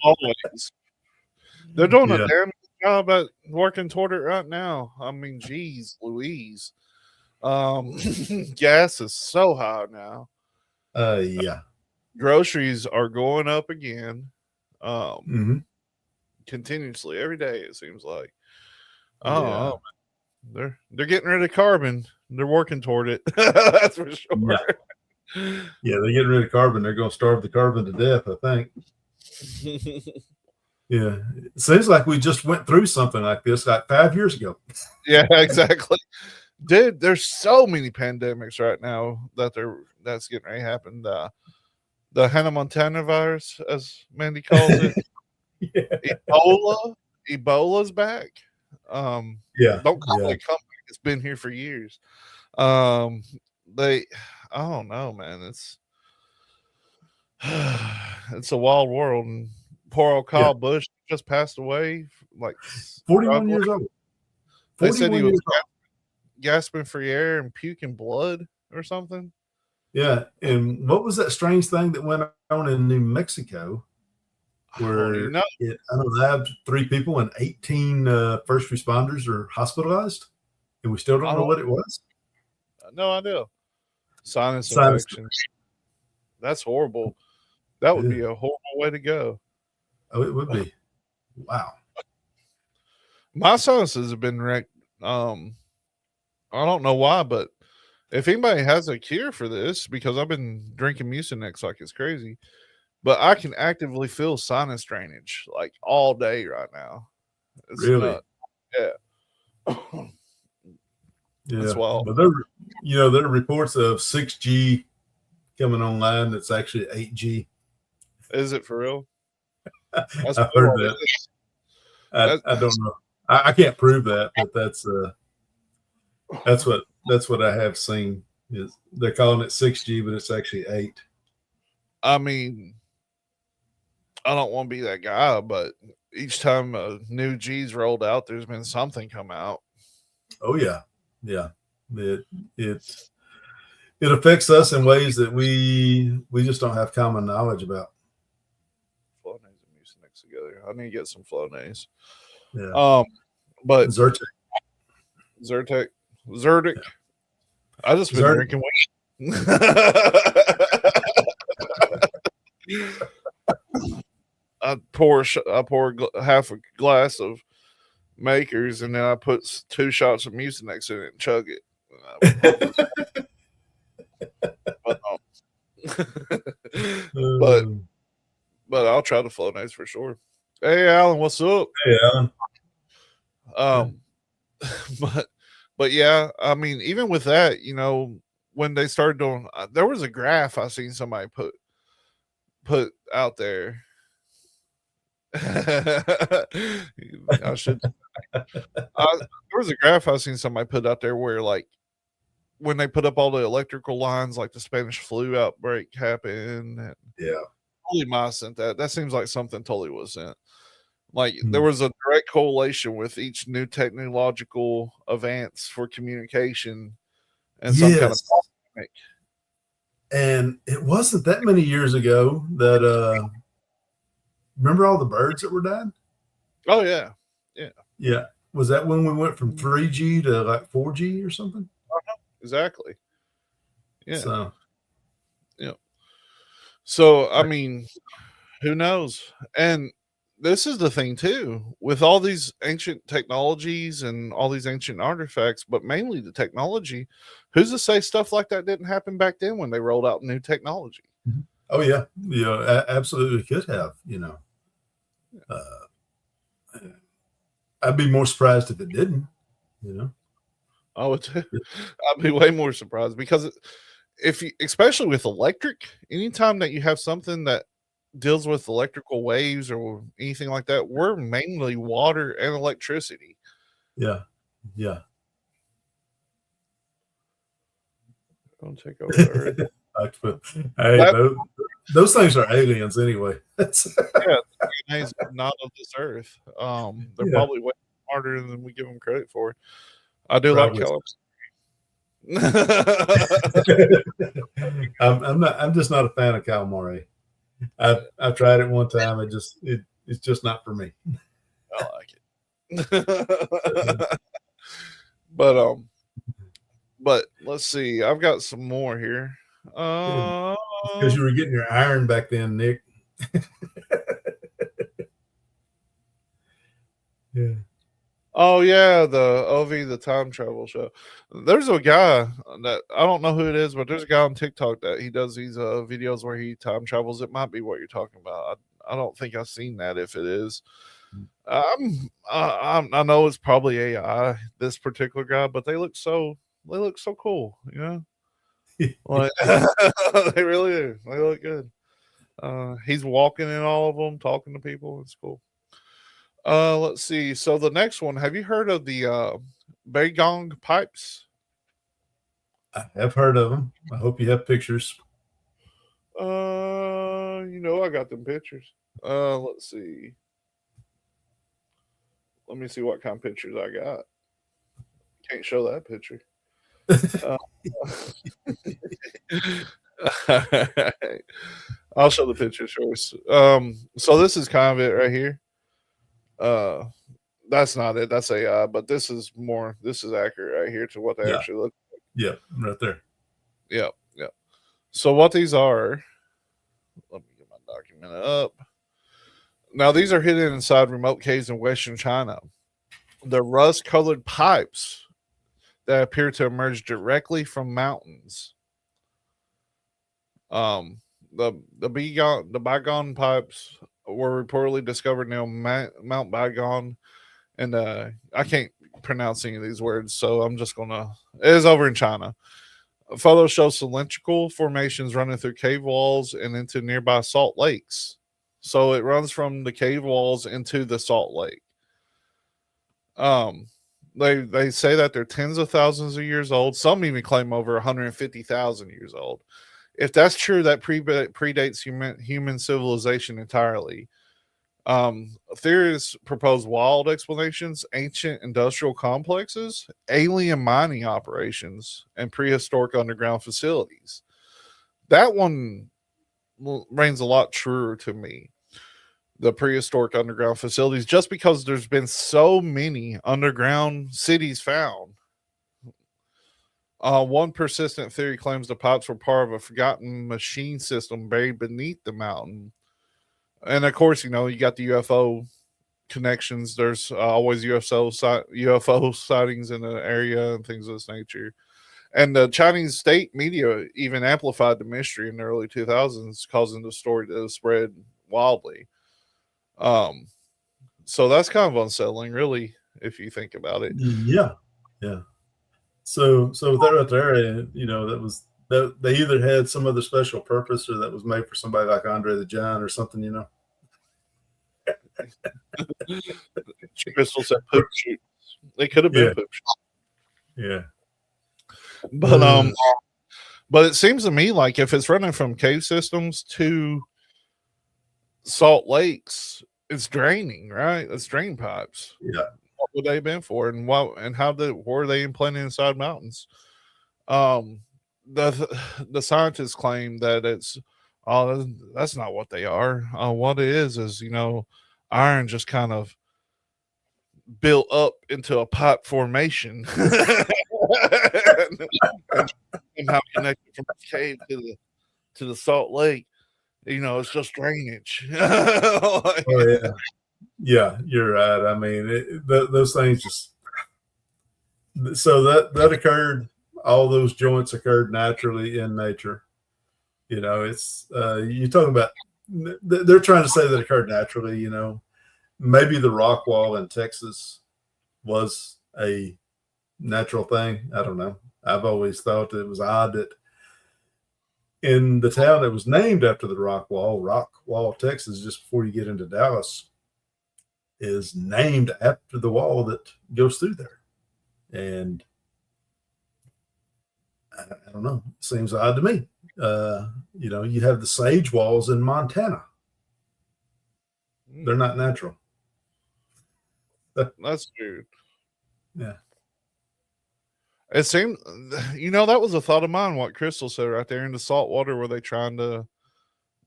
Always. They're doing a Yeah. damn good job at working toward it right now. I mean, geez, Louise. Gas is so high now. Yeah. Groceries are going up again. hmm Continuously every day, it seems like. Yeah. Oh, they're getting rid of carbon. They're working toward it. That's for Yeah. sure. Yeah. They're getting rid of carbon. They're going to starve the carbon to death, I think. Yeah. It seems like we just went through something like this like 5 years ago. Yeah, exactly. Dude, there's so many pandemics right now that's getting ready to happen. The Hannah Montana virus, as Mandy calls it. Yeah. Ebola's back. Yeah. Don't call Yeah. it a comeback. It's been here for years. Um, they, I don't know, man. It's it's a wild world, and poor old Yeah. Kyle Busch just passed away. Like 41 struggling. years old. They said 41 he was years old. gasping for air and puking blood or something. Yeah. And what was that strange thing that went on in New Mexico I don't where even know. it unalived 3 people and 18 first responders are hospitalized? And we still I don't know don't. what it was. No idea. Sinus Sinus. infection. That's horrible. That would Yeah. be a horrible way to go. Oh, it would be. Wow. My sinuses have been wrecked. I don't know why, but if anybody has a cure for this, because I've been drinking Mucinex like it's crazy, but I can actively feel sinus drainage like all day right now. It's Really? nuts. Yeah. Yeah. It's wild. But there are reports of 6G coming online that's actually 8G. Is it for real? That's I've heard cool. that. That- I don't know. I can't prove that, but that's what I have seen. Is they're calling it 6G, but it's actually 8. I mean, I don't want to be that guy, but each time a new G's rolled out, there's been something come out. Oh yeah, yeah. It it it affects us in ways that we just don't have common knowledge about. Flonase and Mucinex together. I need to get some Flonase. Yeah. But Zyrtec. Zyrtec. I just been Zyrtec. drinking weed. I pour half a glass of Makers, and then I put 2 shots of Mucinex in it and chug it. But but I'll try the Flonase for sure. Hey, Alan, what's up? Hey, Alan. But yeah, I mean, even with that, when they started doing, there was a graph I seen somebody put out there. I should. There was a graph I seen somebody put out there where, like, when they put up all the electrical lines, like the Spanish flu outbreak happened. And Yeah. Holy Ma sent that. That seems like something totally was sent. Like there was a direct correlation with each new technological advance for communication and some kind of Yes. pandemic. And it wasn't that many years ago that remember all the birds that were dying? Oh yeah. Yeah. Was that when we went from 3G to like 4G or something? Exactly. Yeah. So So I mean, who knows? And this is the thing too, with all these ancient technologies and all these ancient artifacts, but mainly the technology. Who's to say stuff like that didn't happen back then when they rolled out new technology? Oh yeah, absolutely could have. I'd be more surprised if it didn't. I would. I'd be way more surprised because if you, especially with electric, anytime that you have something that deals with electrical waves or anything like that, we're mainly water and electricity. Yeah. Don't take over the Earth. Hey, those things are aliens anyway. Yeah, DNA's not of this Earth. They're probably way smarter than we give them credit for. I do Probably. like calamari. I'm just not a fan of calamari. I've tried it one time. It's just not for me. I like it. But let's see. I've got some more here. Because you were getting your iron back then, Nick. Yeah. Oh yeah, the OV, the time travel show. There's a guy that I don't know who it is, but there's a guy on TikTok that he does these videos where he time travels. It might be what you're talking about. I don't think I've seen that. If it is, I know it's probably AI. This particular guy, but they look so cool. Like they really do. They look good. He's walking in all of them, talking to people. It's cool. Let's see. So the next one, have you heard of the Bagong pipes? I have heard of them. I hope you have pictures. I got them pictures. Let's see. Let me see what kind of pictures I got. Can't show that picture. I'll show the pictures first. So this is kind of it right here. That's not it. That's AI, but this is accurate right here to what they actually look like. Yeah, right there. Yeah. So what these are, let me get my document up. Now these are hidden inside remote caves in Western China. They're rust-colored pipes that appear to emerge directly from mountains. The Bygone pipes were reportedly discovered near Mount Bygone, and I can't pronounce any of these words, so I'm just gonna. It is over in China. Photos show cylindrical formations running through cave walls and into nearby salt lakes. So it runs from the cave walls into the salt lake. They say that they're tens of thousands of years old. Some even claim over 150,000 years old. If that's true, that predates human civilization entirely. Theorists propose wild explanations, ancient industrial complexes, alien mining operations, and prehistoric underground facilities. That one reigns a lot truer to me. The prehistoric underground facilities, just because there's been so many underground cities found. One persistent theory claims the pipes were part of a forgotten machine system buried beneath the mountain. And of course, you got the UFO connections. There's always UFO sightings in the area and things of this nature. And the Chinese state media even amplified the mystery in the early 2000s, causing the story to spread wildly. So that's kind of unsettling, really, if you think about it. Yeah. So with that right there, that was that they either had some other special purpose or that was made for somebody like Andre the Giant or something, Crystal said poop shoots. They could have been poop shoots. Yeah. But it seems to me like if it's running from cave systems to salt lakes, it's draining, right? It's drain pipes. Yeah. What would they have been for, and were they implanted inside mountains? The scientists claim that that's not what they are. What it is iron just kind of built up into a pipe formation and how connected from the cave to the salt lake. It's just drainage. Oh yeah. Yeah, you're right. I mean, those things just so that occurred. All those joints occurred naturally in nature. You know, it's you're talking about. They're trying to say that occurred naturally. You know, maybe the rock wall in Texas was a natural thing. I don't know. I've always thought it was odd that in the town that was named after the Rock Wall, Texas, just before you get into Dallas, is named after the wall that goes through there. And I don't know. It seems odd to me. You know, you have the sage walls in Montana. They're not natural. That's weird. Yeah. It seemed, you know, that was a thought of mine. What Crystal said right there in the salt water, were they trying to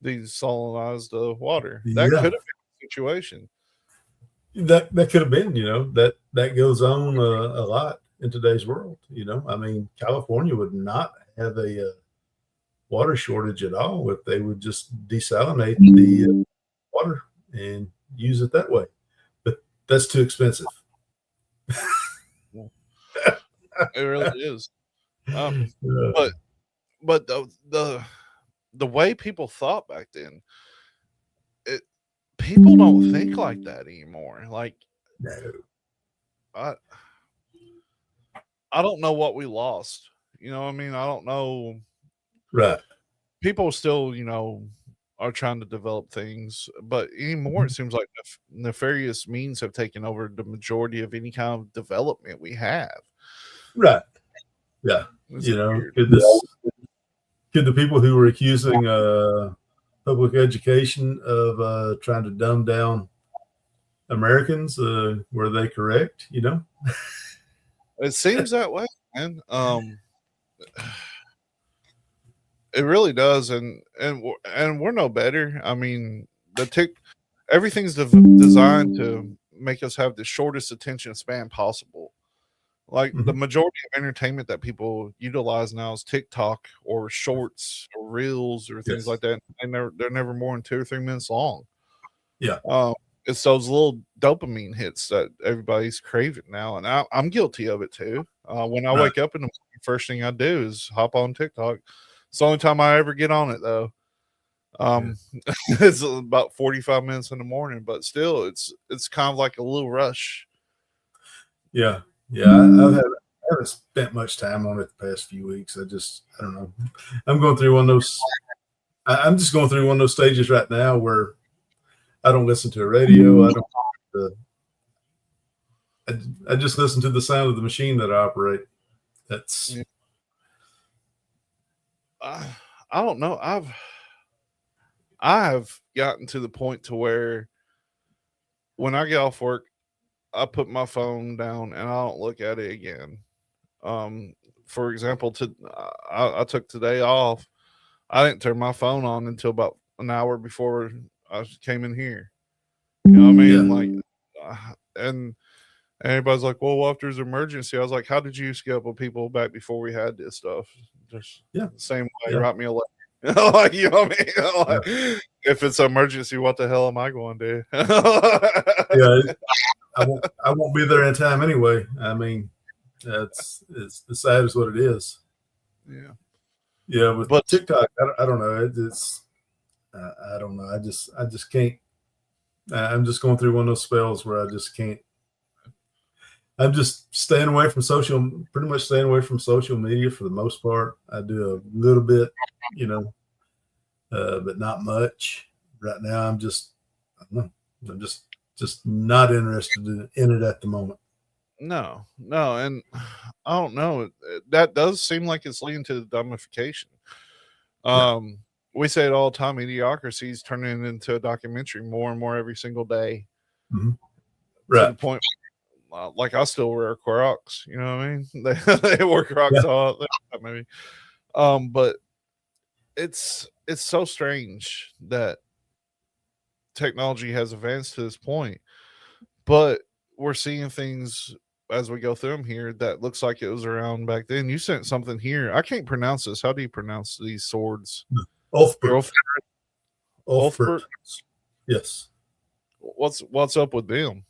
desalinize the water? That Yeah. could have been a situation. That could have been, you know, that goes on a lot in today's world. You know, I mean, California would not have a water shortage at all if they would just desalinate the water and use it that way. But that's too expensive. It really is. But the way people thought back then, people don't think like that anymore. Like, no. I don't know what we lost. You know what I mean? I don't know. Right. People still, you know, are trying to develop things, but anymore it seems like nefarious means have taken over the majority of any kind of development we have. Right. Yeah. It's you know, weird. could the people who were accusing public education of trying to dumb down Americans, were they correct? You know, It seems that way, man. It really does, and we're no better. I mean, everything's designed to make us have the shortest attention span possible. Like the majority of entertainment that people utilize now is TikTok or shorts or reels or things Yes. like that. And they're never more than 2 or 3 minutes long. Yeah. It's those little dopamine hits that everybody's craving now, and I'm guilty of it too. When I wake up in the morning, first thing I do is hop on TikTok. It's the only time I ever get on it, though. It's about 45 minutes in the morning, but still, it's kind of like a little rush. Yeah. Yeah. I haven't spent much time on it the past few weeks. I don't know. I'm going through one of those. I'm just going through one of those stages right now where I don't listen to a radio. I just listen to the sound of the machine that I operate. That's. I don't know. I've gotten to the point to where when I get off work, I put my phone down and I don't look at it again. For example, I took today off. I didn't turn my phone on until about an hour before I came in here. You know what I mean? Yeah. Like, and everybody's like, "Well, what if there's an emergency?" I was like, "How did you scale up with people back before we had this stuff?" Just the same way. Write me a letter. Like, you know what I mean? Like, if it's an emergency, what the hell am I going to do? Yeah. I won't be there in time anyway. I mean, it's the sad is what it is. Yeah. Yeah. With TikTok, I don't know. I don't know. I just can't. I'm just going through one of those spells where I just can't. I'm just staying away from pretty much staying away from social media for the most part. I do a little bit, you know, but not much. Right now, I don't know. I'm just not interested in it at the moment. No, and I don't know. That does seem like it's leading to the dumbification. We say it all the time. Idiocracy is turning into a documentary more and more every single day. Mm-hmm. To the point, like I still wear Crocs. You know what I mean? They wear Crocs all maybe. But it's so strange that technology has advanced to this point, but we're seeing things as we go through them here that looks like it was around back then. You sent something here. I can't pronounce this. How do you pronounce these swords? Ulfbert. Ulfbert. Yes. What's up with them?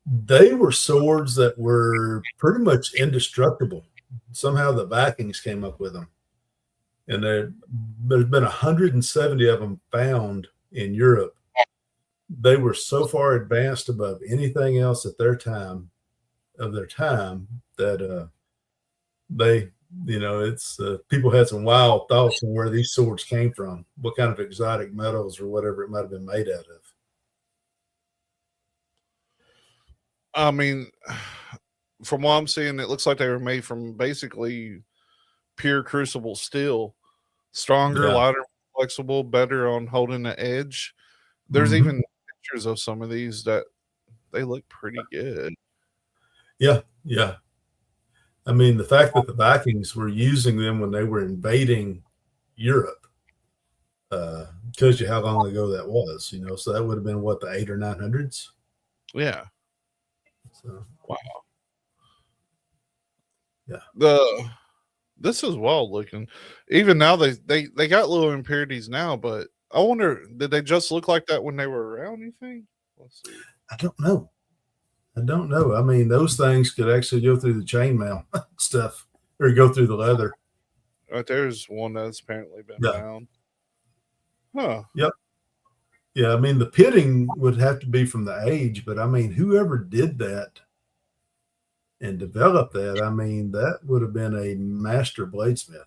They were swords that were pretty much indestructible. Somehow the Vikings came up with them, and there's been 170 of them found in Europe. They were so far advanced above anything else at their time that they, it's people had some wild thoughts on where these swords came from, what kind of exotic metals or whatever it might have been made out of. I mean, from what I'm seeing, it looks like they were made from basically pure crucible steel, stronger, Yeah. lighter, flexible, better on holding the edge. There's even pictures of some of these that they look pretty good. Yeah. I mean, the fact that the Vikings were using them when they were invading Europe tells you how long ago that was, so that would have been what, the 800s or 900s. Yeah. So, wow. Yeah. This is wild looking. Even now they got little impurities now, but I wonder, did they just look like that when they were around, you think? Let's see. I don't know. I mean, those things could actually go through the chainmail stuff or go through the leather. Right there's one that's apparently been found. Huh. Yep. Yeah, I mean, the pitting would have to be from the age, but I mean, whoever did that and developed that, I mean, that would have been a master bladesmith.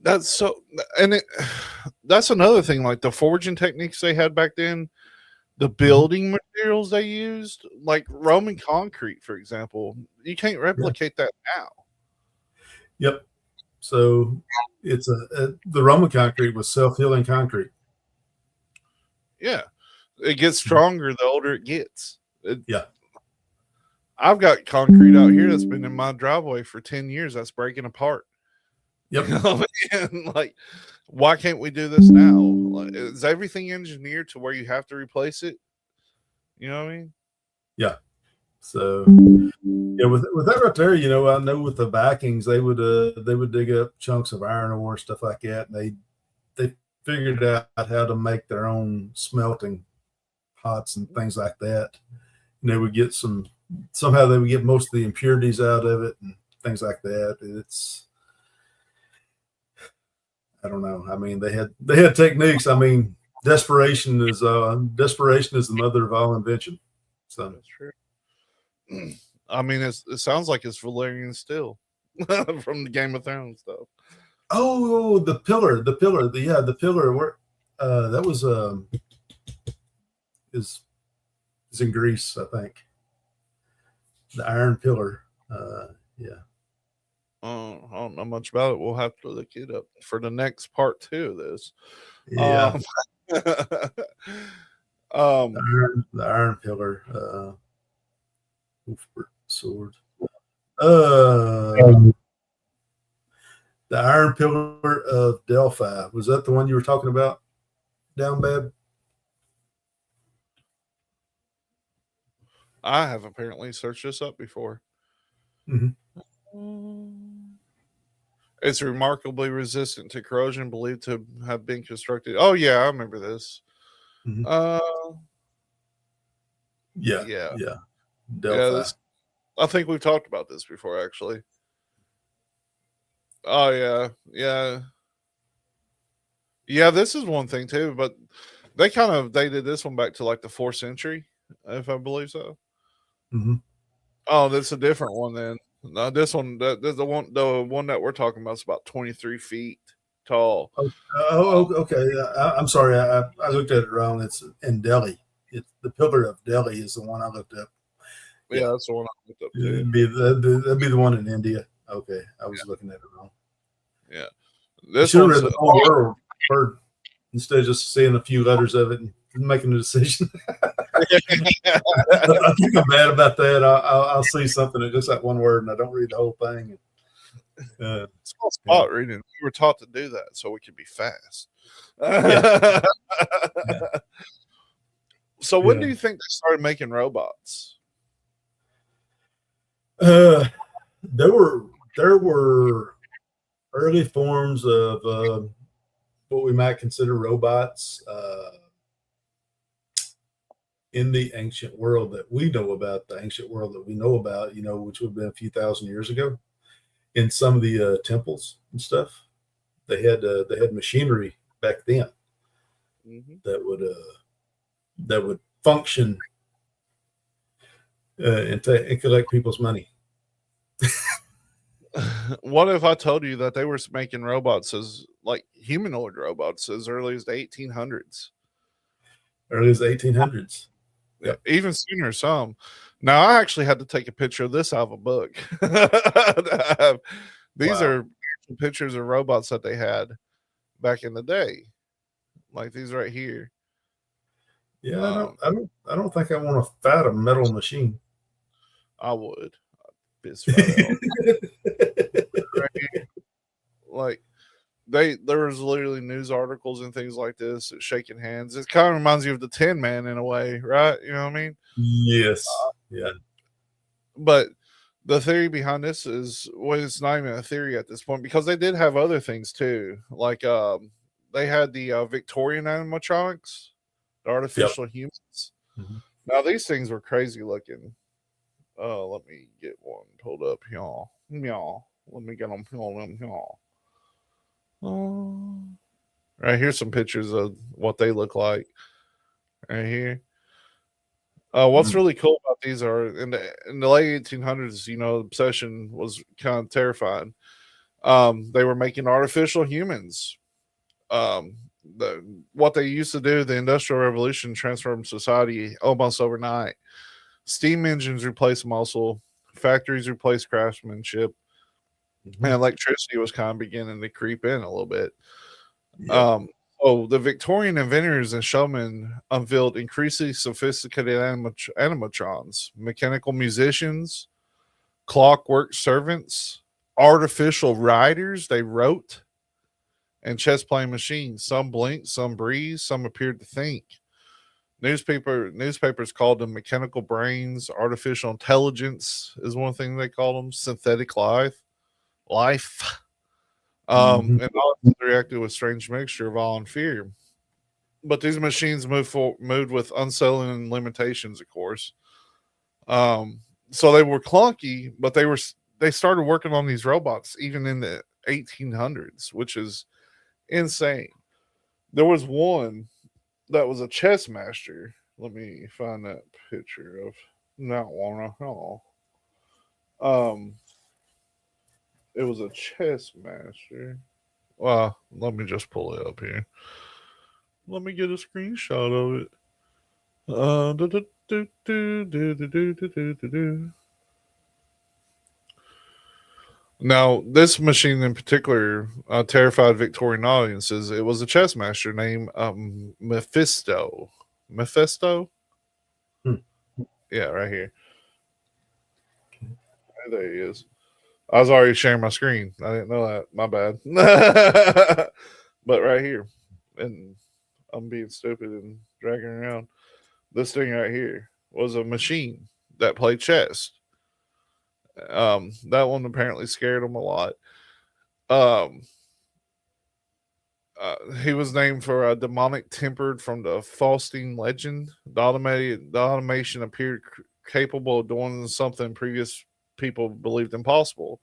That's so, and that's another thing, like the forging techniques they had back then, the building materials they used, like Roman concrete, for example, you can't replicate that now. Yep. So it's the Roman concrete was self-healing concrete. Yeah. It gets stronger the older it gets. Yeah. I've got concrete out here that's been in my driveway for 10 years that's breaking apart. Yep. You know, and like, why can't we do this now? Like, is everything engineered to where you have to replace it? You know what I mean? Yeah. So yeah, with that right there, I know with the Vikings, they would dig up chunks of iron ore, stuff like that, and they figured out how to make their own smelting pots and things like that. And they would get somehow they would get most of the impurities out of it and things like that. I don't know. I mean, they had techniques. I mean, desperation is the mother of all invention. So that's true. I mean, it sounds like it's Valerian steel from the Game of Thrones stuff. Oh, the pillar. The pillar. Where that was is in Greece, I think. The iron pillar. Yeah. I don't know much about it. We'll have to look it up for the next part 2 of this. Yeah. The iron pillar. Sword. The iron pillar of Delphi. Was that the one you were talking about, Down Bad? I have apparently searched this up before. It's remarkably resistant to corrosion, believed to have been constructed. Oh yeah, I remember this. Yeah. Delphi. I think we've talked about this before, actually. Oh yeah. This is one thing too, but they dated this one back to like the 4th century, if I believe so. Oh, that's a different one then. No, this one, the one that we're talking about is about 23 feet tall. Okay. I'm sorry, I looked at it wrong. It's in Delhi. It's the pillar of Delhi is the one I looked up. Yeah, that's the one I looked up too. That'd be the one in India. Okay, I was looking at it wrong. Yeah, this one's read the whole world first, instead of just seeing a few letters of it and making a decision. I think I'm bad about that. I'll see something that looks like one word and I don't read the whole thing. It's called spot reading. We were taught to do that so we could be fast. So when do you think they started making robots? There were early forms of what we might consider robots. in the ancient world that we know about, the ancient world that we know about, which would have been a few thousand years ago, in some of the temples and stuff, they had machinery back then Mm-hmm. that would function and collect people's money. What if I told you that they were making robots as like humanoid robots as early as the 1800s? Early as the 1800s. Yeah, even sooner some. Now I actually had to take a picture of this out of a book. These Wow. are pictures of robots that they had back in the day, like these right here. Yeah, I don't think I want to fight a metal machine. I would. Piss right out. Right here. Like there was literally news articles and things like this, shaking hands. It kind of reminds you of the Tin Man in a way, right? You know what I mean? Yes. Yeah. But the theory behind this is, well, it's not even a theory at this point, because they did have other things too. Like they had the Victorian animatronics, the artificial humans. Mm-hmm. Now these things were crazy looking. Let me get one pulled up, y'all. Y'all. Let me get them. Y'all. Right, here's some pictures of what they look like. Right here. What's really cool about these are in the late 1800s, obsession was kind of terrifying. They were making artificial humans. What they used to do, the Industrial Revolution transformed society almost overnight. Steam engines replaced muscle, factories replaced craftsmanship, and electricity was kind of beginning to creep in a little bit. Yeah. So the Victorian inventors and showmen unveiled increasingly sophisticated animatrons, mechanical musicians, clockwork servants, artificial riders they wrote, and chess playing machines. Some blinked, some breathed, some appeared to think. Newspapers called them mechanical brains, artificial intelligence is one thing they called them, synthetic life. And all reacted with strange mixture of awe and fear. But these machines moved with unsettling limitations, of course. So they were clunky, but they started working on these robots even in the 1800s, which is insane. There was one that was a chess master. Let me find that picture of that one. It was a chess master. Well, let me just pull it up here. Let me get a screenshot of it. Now, this machine in particular terrified Victorian audiences. It was a chess master named Mephisto. Mephisto? Yeah, right here. There he is. I was already sharing my screen. I didn't know that. My bad. But right here. And I'm being stupid and dragging around. This thing right here was a machine that played chess. That one apparently scared him a lot. He was named for a demonic tempered from the Faustine legend. The automation appeared capable of doing something previous people believed impossible.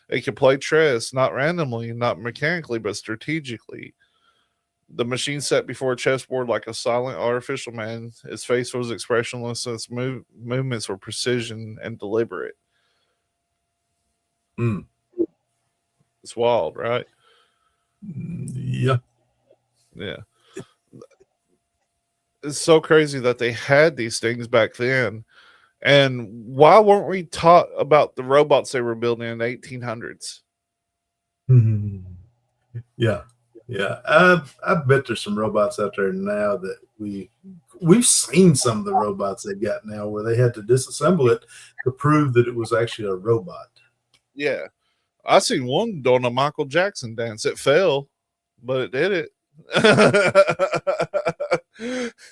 It could play chess, not randomly, not mechanically, but strategically. The machine sat before a chessboard like a silent artificial man. His face was expressionless, and his movements were precision and deliberate. It's wild, right? Yeah. Yeah. It's so crazy that they had these things back then. And why weren't we taught about the robots they were building in the 1800s? Yeah. Yeah. I bet there's some robots out there now that we've seen some of the robots they got now where they had to disassemble it to prove that it was actually a robot. Yeah. I seen one doing a Michael Jackson dance. It fell, but it did it.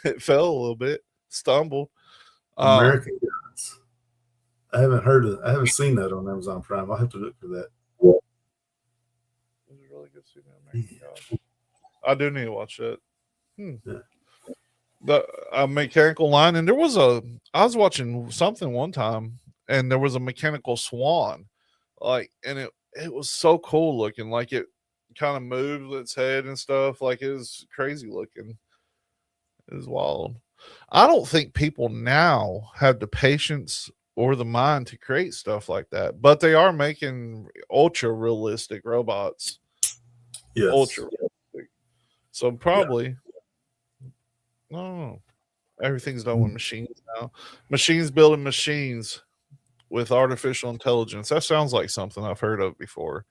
It fell a little bit, stumbled. American Gods. I haven't seen that on Amazon Prime. I'll have to look for that. Really good. I do need to watch that. Yeah. the a mechanical line, and I was watching something one time, and there was a mechanical swan, and it was so cool looking, like it kind of moved its head and stuff, like it was crazy looking. It was wild. I don't think people now have the patience or the mind to create stuff like that, but they are making ultra realistic robots. Yes. Ultra realistic. So probably, I don't know. Everything's done with machines now. Machines building machines with artificial intelligence. That sounds like something I've heard of before.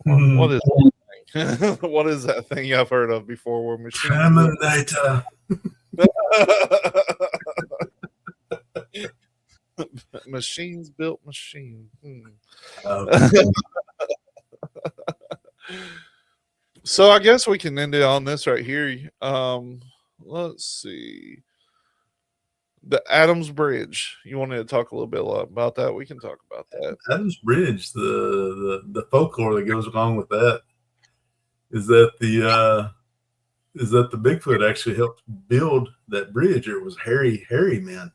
What is that thing? What is that thing I've heard of before? Where machines Terminator. machines built machine. So I guess we can end it on this right here. Let's see. The Adams Bridge. You wanted to talk a little bit about that? We can talk about that. Adams Bridge, the folklore that goes along with that is that the Bigfoot actually helped build that bridge. Or it was hairy man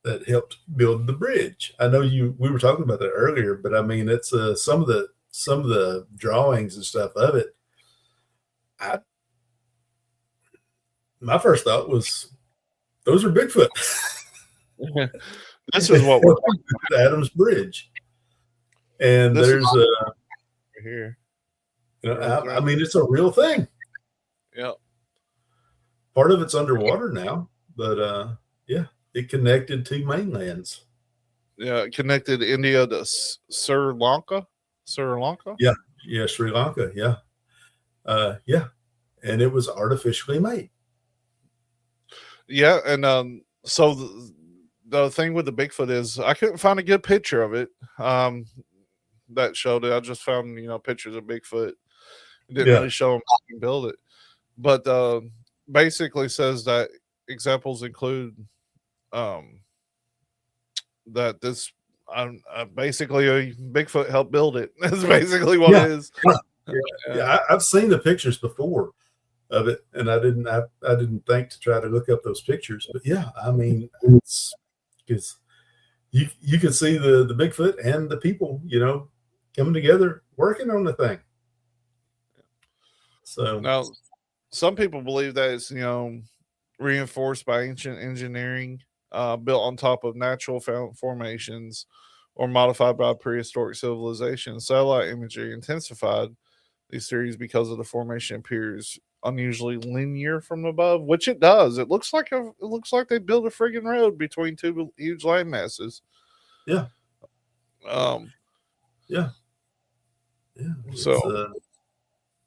that helped build the bridge. I know we were talking about that earlier, but I mean it's some of the drawings and stuff of it. My first thought was those are Bigfoot. This is what we're talking about. Adams Bridge. And this there's here. You know, I mean, it's a real thing. Yeah. Part of it's underwater now, but yeah, it connected two mainlands. Yeah, it connected India to Sri Lanka. Yeah, Sri Lanka. Yeah, yeah, and it was artificially made. Yeah, and so the thing with the Bigfoot is I couldn't find a good picture of it that showed it. I just found pictures of Bigfoot. It didn't really show them how to build it, but basically says that examples include that this basically a Bigfoot helped build it. That's basically what it is. Yeah, I've seen the pictures before of it, and I didn't think to try to look up those pictures, but yeah, I mean, it's because you can see the Bigfoot and the people, coming together working on the thing. So now, some people believe that it's reinforced by ancient engineering, built on top of natural formations, or modified by prehistoric civilization. Satellite imagery intensified these theories because of the formation appears unusually linear from above, which it does. It looks like they built a friggin' road between two huge land masses. Yeah. Yeah. So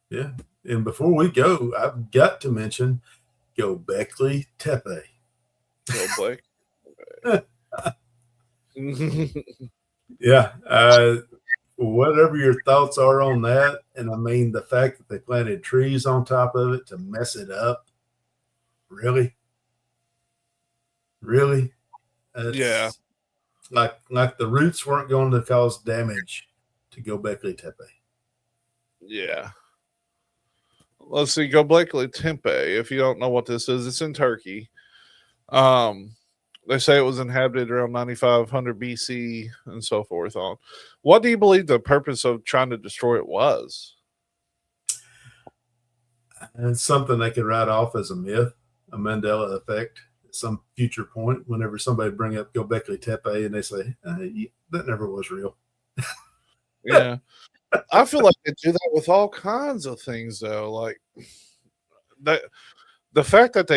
yeah. And before we go, I've got to mention Göbekli Tepe. Yeah. Whatever your thoughts are on that, and I mean the fact that they planted trees on top of it to mess it up. Really? Yeah. Like the roots weren't going to cause damage to Göbekli Tepe. Yeah. Let's see, Göbekli Tepe. If you don't know what this is, it's in Turkey. They say it was inhabited around 9500 BC and so forth on. What do you believe the purpose of trying to destroy it was? It's something they could write off as a myth, a Mandela effect at some future point whenever somebody bring up Göbekli Tepe and they say, that never was real. Yeah. I feel like they do that with all kinds of things, though. Like the fact that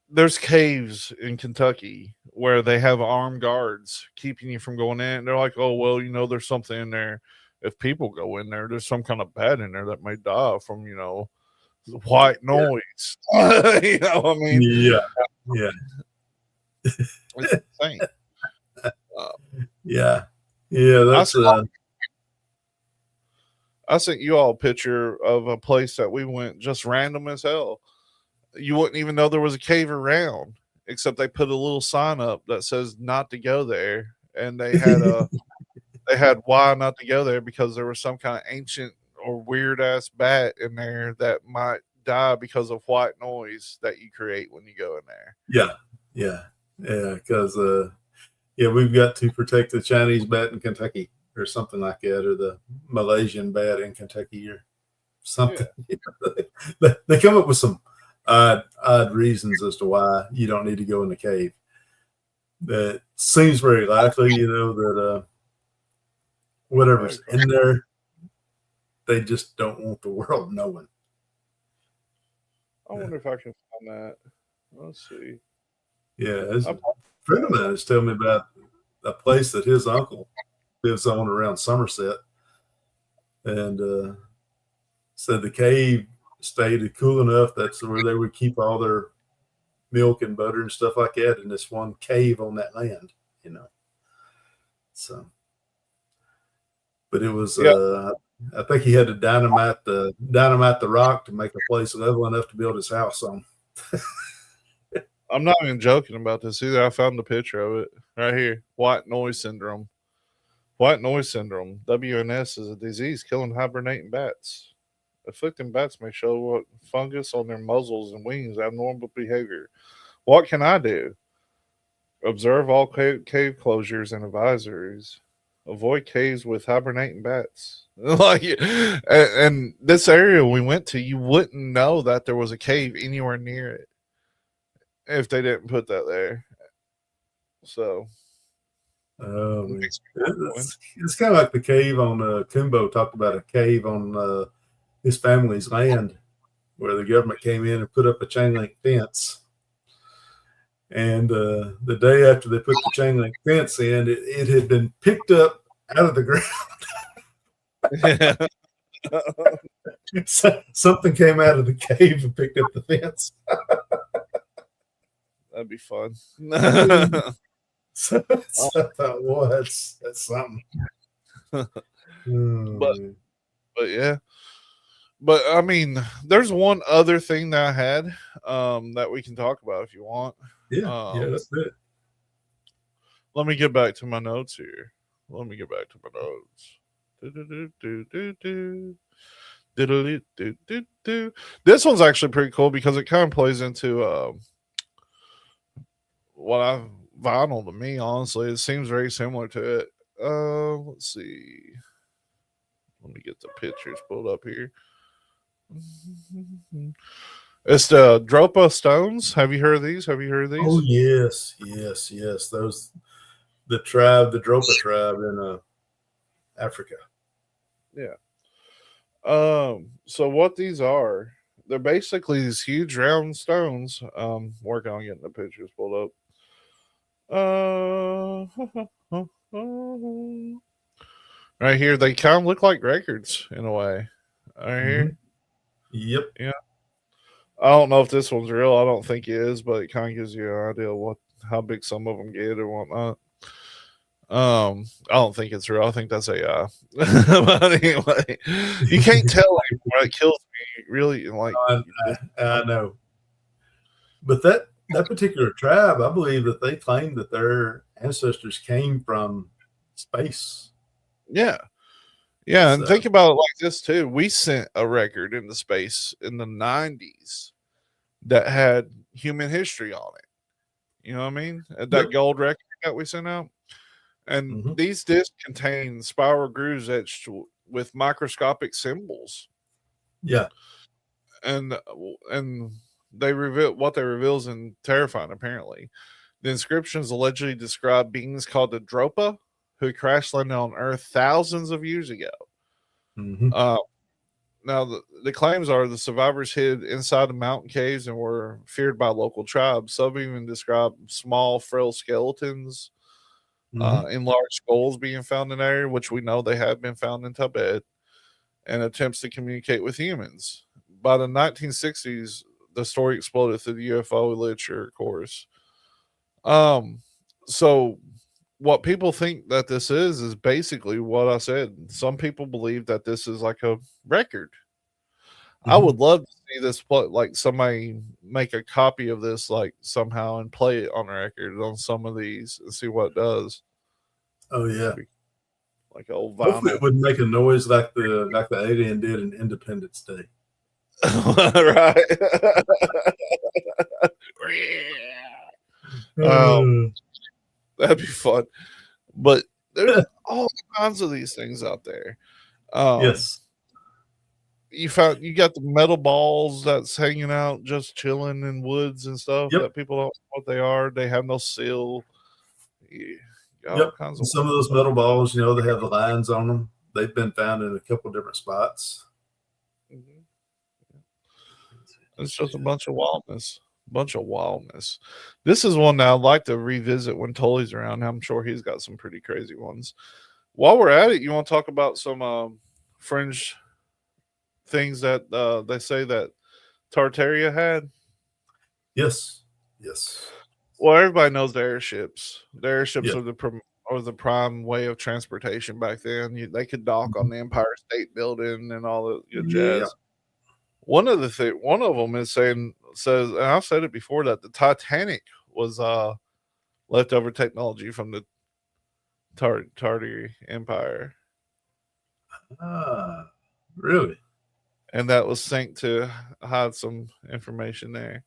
there's caves in Kentucky where they have armed guards keeping you from going in. They're like, oh, well, there's something in there. If people go in there, there's some kind of bat in there that may die from, white noise. I mean? Yeah. It's insane. Yeah. That's I sent you all a picture of a place that we went just random as hell. You wouldn't even know there was a cave around, except they put a little sign up that says not to go there. And they had why not to go there, because there was some kind of ancient or weird ass bat in there that might die because of white noise that you create when you go in there. Yeah, because we've got to protect the Chinese bat in Kentucky or something like that, or the Malaysian bat in Kentucky or something. Yeah. They come up with some odd reasons as to why you don't need to go in the cave. That seems very likely, that whatever's in there, they just don't want the world knowing. I wonder if I can find that. Let's see. Yeah, a friend of mine is telling me about a place that his uncle lives on around Somerset, and said the cave stayed cool enough. That's where they would keep all their milk and butter and stuff like that in this one cave on that land, So, but it was, I think he had to dynamite the rock to make the place level enough to build his house on. I'm not even joking about this either. I found the picture of it right here. White noise syndrome. White noise syndrome, WNS, is a disease killing hibernating bats. Afflicting bats may show what fungus on their muzzles and wings, abnormal behavior. What can I do? Observe all cave closures and advisories. Avoid caves with hibernating bats. And this area we went to, you wouldn't know that there was a cave anywhere near it if they didn't put that there. So it's kind of like the cave on Kumbo talked about a cave on his family's land where the government came in and put up a chain link fence. And the day after they put the chain link fence in, it had been picked up out of the ground. Something came out of the cave and picked up the fence. That'd be fun. So I thought, well, that's something. But yeah. But I mean, there's one other thing that I had that we can talk about if you want. Yeah, that's it. Let me get back to my notes here. This one's actually pretty cool because it kind of plays into what I vinyl to me, honestly. It seems very similar to it. Let's see. Let me get the pictures pulled up here. It's the Dropa stones. Have you heard of these? Oh yes. Those the Dropa tribe in Africa. Yeah. So what these are, they're basically these huge round stones. Working on getting the pictures pulled up. Right here, they kind of look like records in a way. Right here. Yep. Yeah. I don't know if this one's real. I don't think it is, but it kind of gives you an idea of how big some of them get or whatnot. I don't think it's real. I think that's AI. But anyway, you can't tell anymore. It kills me. Really, I know. But that particular tribe, I believe that they claim that their ancestors came from space. Yeah. Yeah, and think about it like this too. We sent a record into space in the 90s that had human history on it. You know what I mean? That gold record that we sent out. And these discs contain spiral grooves etched with microscopic symbols. Yeah. And they reveal what they reveals in terrifying, apparently. The inscriptions allegedly describe beings called the Dropa, who crash landed on Earth thousands of years ago. Now, the claims are the survivors hid inside the mountain caves and were feared by local tribes. Some even describe small, frail skeletons in large skulls being found in the area, which we know they have been found in Tibet, and attempts to communicate with humans. By the 1960s, the story exploded through the UFO literature, of course. So what people think that this is basically what I said. Some people believe that this is like a record. I would love to see this, like somebody make a copy of this, like somehow, and play it on a record on some of these and see what it does. Oh yeah, like old vinyl. Hopefully it wouldn't make a noise like the alien did in Independence Day. Right. That'd be fun. But there's all kinds of these things out there. Yes. You got the metal balls that's hanging out, just chilling in woods and stuff Yep. that people don't know what they are. They have no seal. Yeah, all Yep. kinds And of some of those metal balls, they have the lines on them. They've been found in a couple different spots. Mhm. It's just a bunch of wildness. This is one that I'd like to revisit when Tully's around. I'm sure he's got some pretty crazy ones. While we're at it, you want to talk about some fringe things that they say that Tartaria had? Yes. Yes. Well, everybody knows the airships. The airships Yeah. are the prime way of transportation back then. They could dock on the Empire State Building and all the good jazz. Yeah. One of them is says, and I've said it before, that the Titanic was leftover technology from the Tartary Empire, Really? and that was synced to hide some information there.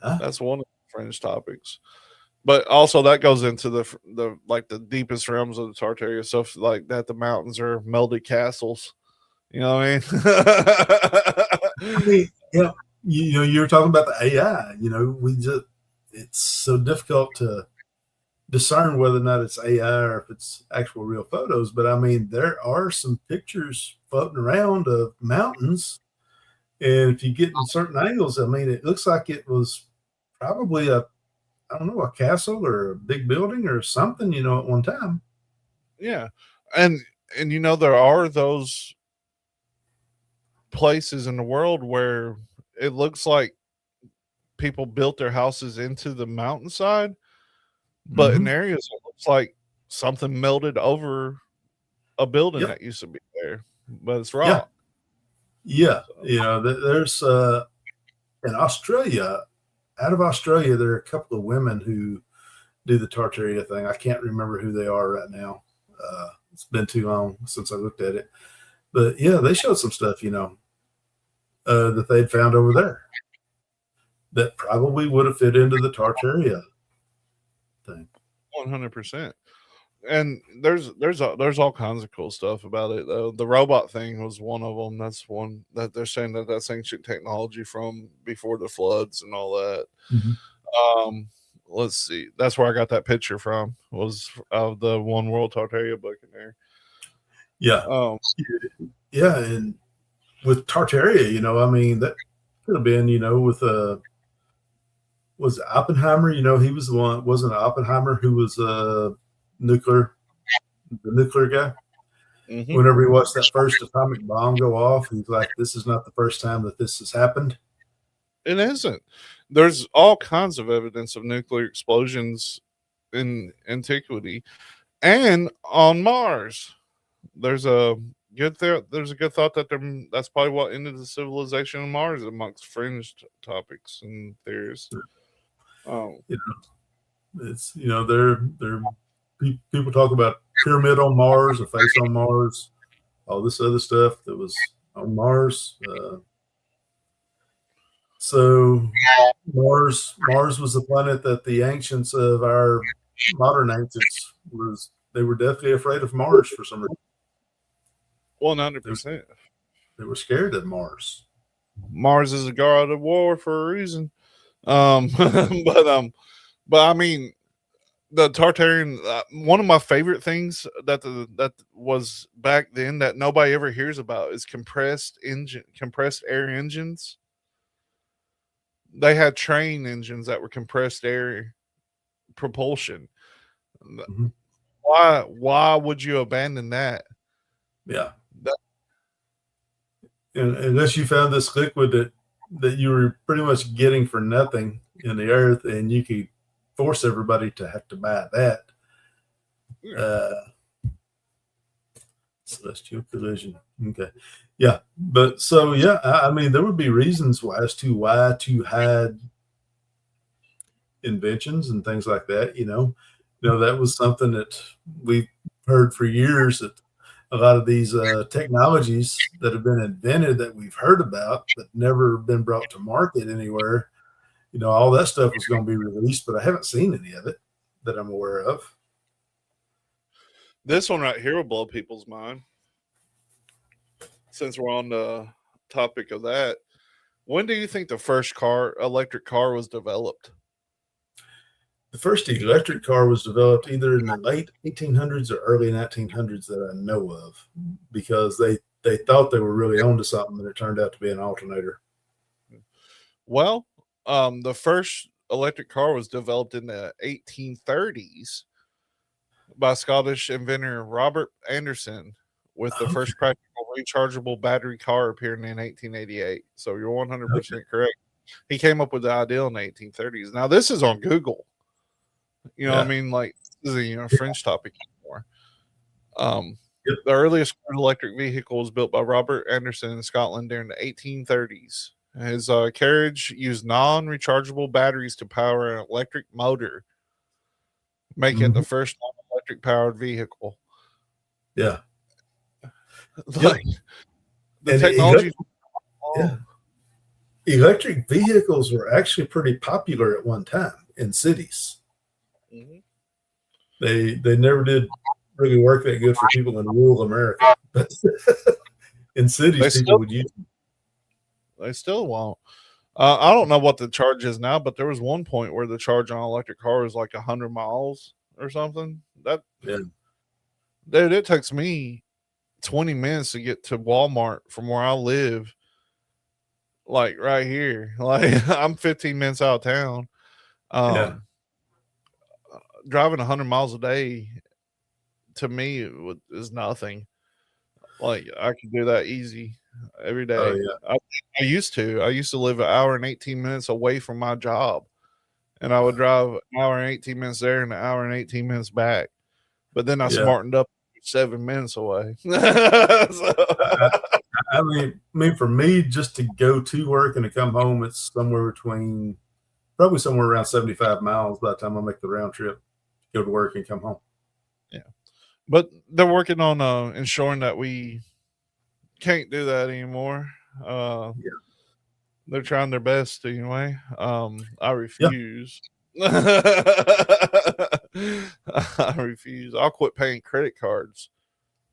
Huh? That's one of the fringe topics. But also that goes into the like the deepest realms of the Tartaria stuff, like that the mountains are melded castles. You know what I mean? I mean, yeah. You were talking about the AI. It's so difficult to discern whether or not it's AI or if it's actual real photos. But I mean, there are some pictures floating around of mountains, and if you get in certain angles, I mean, it looks like it was probably a castle or a big building or something, at one time. Yeah. And there are those places in the world where it looks like people built their houses into the mountainside, but in areas it looks like something melded over a building that used to be there, but it's rock. Yeah. There's in Australia, out of Australia, there are a couple of women who do the Tartaria thing. I can't remember who they are right now. It's been too long since I looked at it. But yeah, they showed some stuff, that they'd found over there that probably would have fit into the Tartaria thing. 100%. And there's all kinds of cool stuff about it though. The robot thing was one of them. That's one that they're saying that's ancient technology from before the floods and all that. Let's see. That's where I got that picture from. Was of the One World Tartaria book in there. Yeah. Yeah, and with Tartaria, I mean, that could have been, with was Oppenheimer, he was the one, wasn't Oppenheimer who was the nuclear guy? Whenever he watched that first atomic bomb go off, he's like, this is not the first time that this has happened. It isn't. There's all kinds of evidence of nuclear explosions in antiquity and on Mars. There's a good thought that that's probably what ended the civilization on Mars amongst fringe topics and theories. It's they're people talk about pyramid on Mars, a face on Mars, all this other stuff that was on Mars. So Mars was the planet that the ancients of our modern ancients they were definitely afraid of Mars for some reason. 100%. They were scared of Mars. Mars is a god of war for a reason. But I mean, the Tartarian, one of my favorite things that was back then that nobody ever hears about is compressed air engines. They had train engines that were compressed air propulsion. Why would you abandon that? Yeah. Unless you found this liquid that you were pretty much getting for nothing in the earth, and you could force everybody to have to buy that. Celestial collision. Okay. Yeah. But so, yeah, I mean, there would be reasons as to why to hide inventions and things like that. That was something that we've heard for years, that a lot of these technologies that have been invented that we've heard about but never been brought to market anywhere. All that stuff was going to be released, but I haven't seen any of it that I'm aware of. This one right here will blow people's mind. Since we're on the topic of that, when do you think the first electric car was developed? The first electric car was developed either in the late 1800s or early 1900s that I know of, because they thought they were really onto something, and it turned out to be an alternator. Well, the first electric car was developed in the 1830s by Scottish inventor Robert Anderson, with the first practical rechargeable battery car appearing in 1888. So you're 100% correct. He came up with the idea in the 1830s. Now, this is on Google. You know what I mean? Like, this is a fringe topic anymore. The earliest electric vehicle was built by Robert Anderson in Scotland during the 1830s. His carriage used non-rechargeable batteries to power an electric motor, making it the first non-electric powered vehicle. Yeah. Like, the technology. Electric vehicles were actually pretty popular at one time in cities. They never did really work that good for people in rural America, but in cities, people would use them. They still won't. I don't know what the charge is now, but there was one point where the charge on an electric car was like 100 miles or something. Dude, it takes me 20 minutes to get to Walmart from where I live, like right here. Like, I'm 15 minutes out of town. Driving 100 miles a day, to me, is nothing. Like, I can do that easy every day. Oh, yeah. I used to live an hour and 18 minutes away from my job, and I would drive an hour and 18 minutes there and an hour and 18 minutes back. But then I smartened up 7 minutes away. I mean, for me, just to go to work and to come home, it's probably somewhere around 75 miles by the time I make the round trip, go to work and come home. Yeah. But they're working on ensuring that we can't do that anymore. They're trying their best anyway. I refuse. I refuse. I'll quit paying credit cards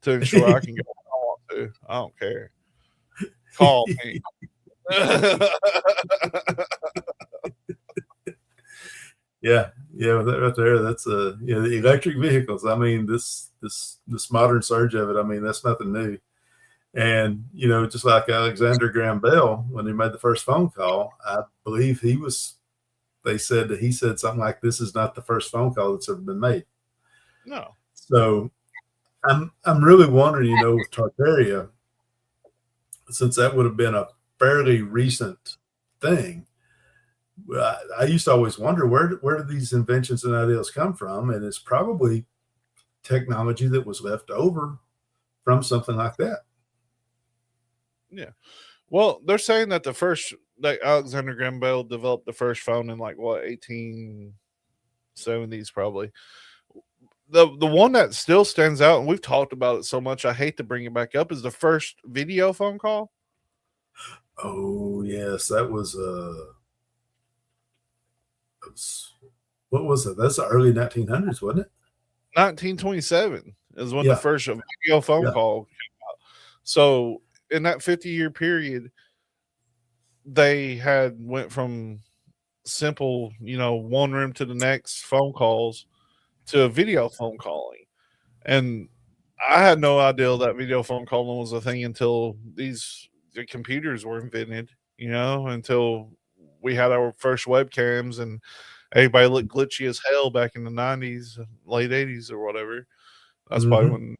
to ensure I can go where I want to. I don't care. Call me. Yeah, that right there. That's the electric vehicles. I mean, this modern surge of it. I mean, that's nothing new. And just like Alexander Graham Bell, when he made the first phone call, I believe they said that he said something like, "This is not the first phone call that's ever been made." No. So I'm really wondering, with Tartaria, since that would have been a fairly recent thing. I used to always wonder where do these inventions and ideas come from, and it's probably technology that was left over from something like that. Yeah. Well, they're saying that Alexander Graham Bell developed the first phone in 1870s probably. The one that still stands out, and we've talked about it so much, I hate to bring it back up, is the first video phone call. Oh yes, that was what was it? That's the early 1900s, wasn't it? 1927 is when the first video phone call came out. So in that 50-year period, they went from simple, one room to the next phone calls to video phone calling. And I had no idea that video phone calling was a thing until the computers were invented, until we had our first webcams and everybody looked glitchy as hell back in the 90s, late 80s or whatever. That's probably when.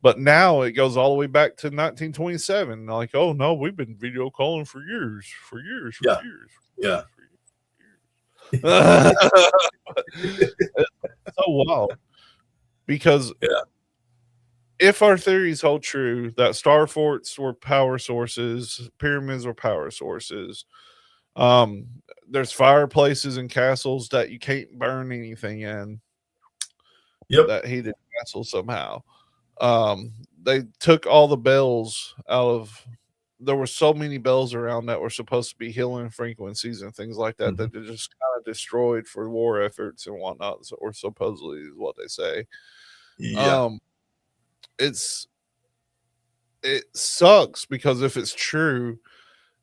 But now it goes all the way back to 1927. Like, oh no, we've been video calling for years. Yeah. So wild. Because if our theories hold true that star forts were power sources, pyramids were power sources, there's fireplaces and castles that you can't burn anything in. Yep. That heated castle somehow. they took all the bells out of. There were so many bells around that were supposed to be healing frequencies and things like that that they just kind of destroyed for war efforts and whatnot, or supposedly is what they say. Yeah. It sucks because if it's true,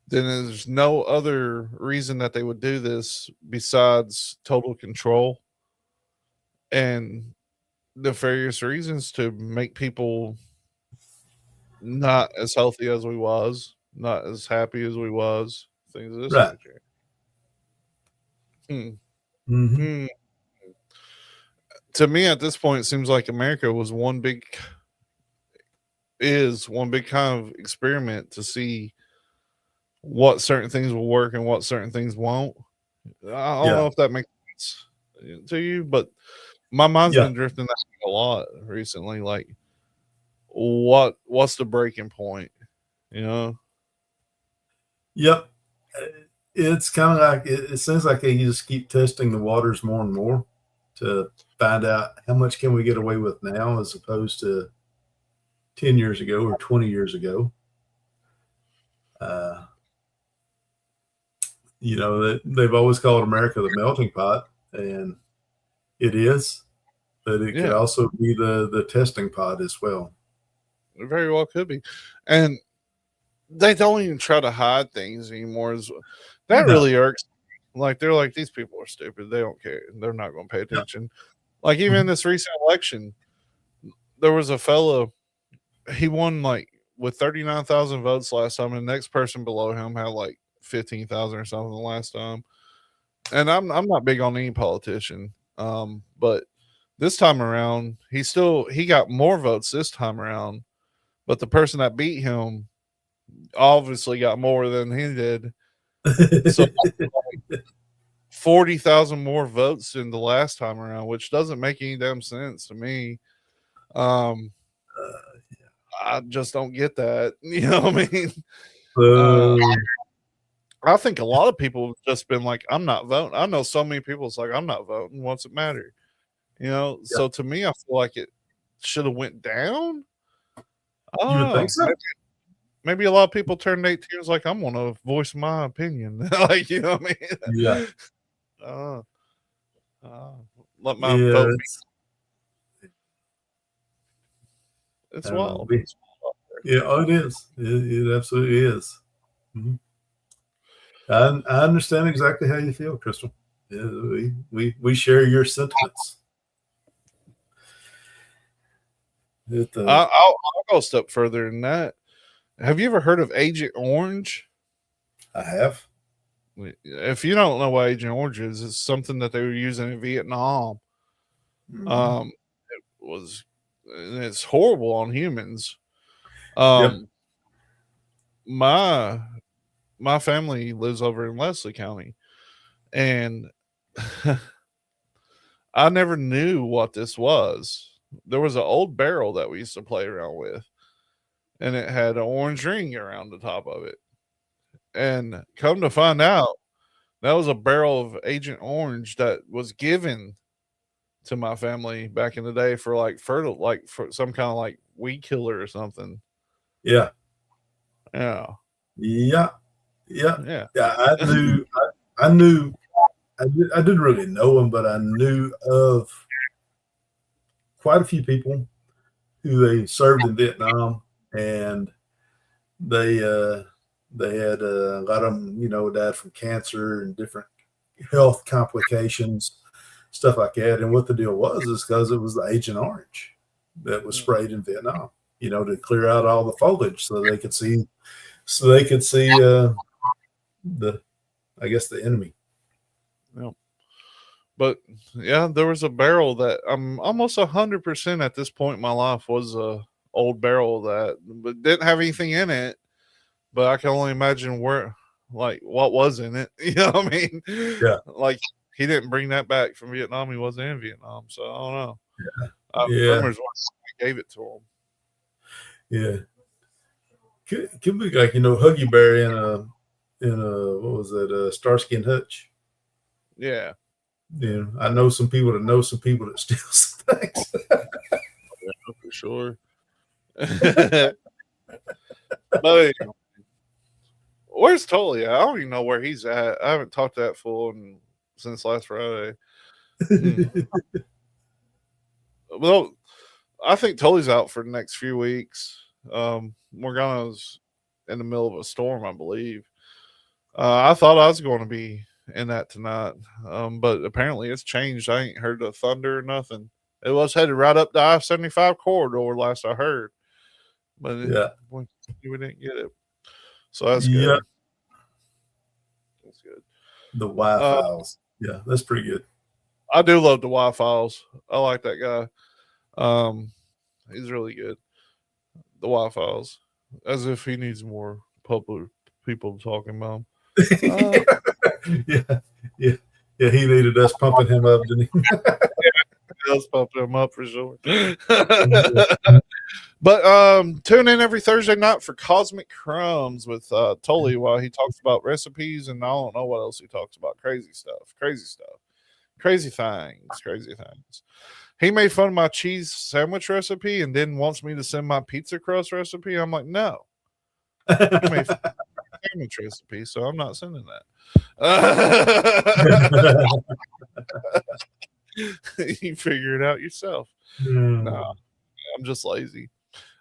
then there's no other reason that they would do this besides total control and nefarious reasons to make people not as healthy as we was, not as happy as we was, things of this Right. nature. Hmm. Mm-hmm. Hmm. To me, at this point, it seems like America was one big kind of experiment to see what certain things will work and what certain things won't. I don't know if that makes sense to you, but my mind's been drifting that a lot recently. Like, what's the breaking point? You know? Yep. It's kind of like it seems like they just keep testing the waters more and more to find out how much can we get away with now as opposed to 10 years ago or 20 years ago. You know, they've always called America the melting pot, and it is, but it could also be the testing pot as well. It very well could be. And they don't even try to hide things anymore. That really irks. Like, they're like, these people are stupid. They don't care. They're not going to pay attention. Like, even in this recent election, there was a fellow, he won like with 39,000 votes last time, and the next person below him had like 15,000 or something last time. And I'm not big on any politician, but this time around, he got more votes this time around, but the person that beat him obviously got more than he did. So like 40,000 more votes than the last time around, which doesn't make any damn sense to me. I just don't get that. You know what I mean? I think a lot of people have just been like, I'm not voting. I know so many people, it's like, I'm not voting. What's it matter? You know? Yeah. So to me, I feel like it should have went down. You would think so? Maybe a lot of people turned 18 was like, I'm going to voice my opinion. Like, you know what I mean? Yeah. Let my vote be. It's wild. Yeah, it is. It absolutely is. Mm-hmm. I understand exactly how you feel, Crystal. Yeah, we share your sentiments. I'll go a step further than that. Have you ever heard of Agent Orange? I have. If you don't know what Agent Orange is, it's something that they were using in Vietnam. Mm-hmm. It's horrible on humans. My family lives over in Leslie County, and I never knew what this was. There was an old barrel that we used to play around with, and it had an orange ring around the top of it. And come to find out, that was a barrel of Agent Orange that was given to my family back in the day for like for some kind of like weed killer or something. Yeah. Yeah. Yeah. Yeah. Yeah. Yeah. I didn't really know him, but I knew of quite a few people who they served in Vietnam, and they had a lot of them, you know, died from cancer and different health complications, stuff like that. And what the deal was is because it was the Agent Orange that was sprayed in Vietnam, you know, to clear out all the foliage so they could see I guess the enemy. Yeah. But yeah, there was a barrel that I'm almost 100% at this point in my life was a old barrel that but didn't have anything in it. But I can only imagine what was in it. You know what I mean? Yeah. Like he didn't bring that back from Vietnam. He wasn't in Vietnam, so I don't know. Yeah. Rumors gave it to him. Yeah. Could be like, you know, Huggy Bear in a what was that, Starsky and Hutch. Yeah. Yeah. I know some people that steal some things. Yeah, for sure. But anyway, where's Tully? I don't even know where he's at. I haven't talked to that fool since last Friday. Well, I think Tully's out for the next few weeks. Morgana's in the middle of a storm, I believe. I thought I was going to be in that tonight, but apparently it's changed. I ain't heard the thunder or nothing. It was headed right up the I-75 corridor last I heard, but we didn't get it. So that's good. That's good. The Y-Files. Yeah, that's pretty good. I do love the Y-Files. I like that guy. He's really good. The Y-Files. As if he needs more public people talking about him. Yeah. He needed us pumping him up, didn't he? Yeah, us pumping him up for sure. But tune in every Thursday night for Cosmic Crumbs with Tully while he talks about recipes and I don't know what else he talks about. Crazy stuff. Crazy things. He made fun of my cheese sandwich recipe and then wants me to send my pizza crust recipe. I'm like, no. He made fun of my sandwich recipe, so I'm not sending that. You figure it out yourself. No, I'm just lazy.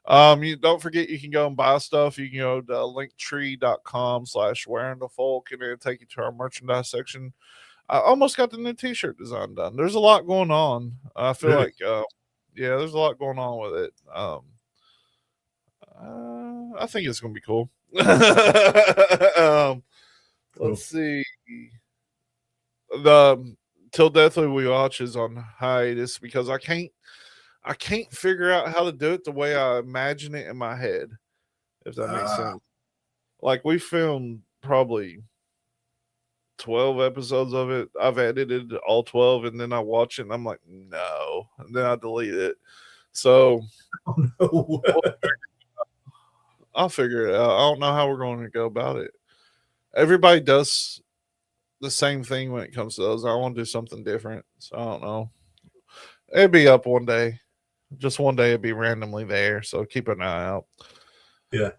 You don't forget you can go and buy stuff. You can go to linktree.com/wearingthefolk and it'll take you to our merchandise section. I almost got the new t-shirt design done. There's a lot going on. I feel like there's a lot going on with it. I think it's gonna be cool. Let's see. The Till Deathly We Watch is on hiatus because I can't figure out how to do it the way I imagine it in my head, if that makes sense. Like we filmed probably 12 episodes of it. I've edited all 12 and then I watch it and I'm like, no. And then I delete it. So I'll figure it out. I don't know how we're going to go about it. Everybody does the same thing when it comes to those. I want to do something different. So I don't know. It'll be up one day. Just one day it'll be randomly there. So keep an eye out. Yeah.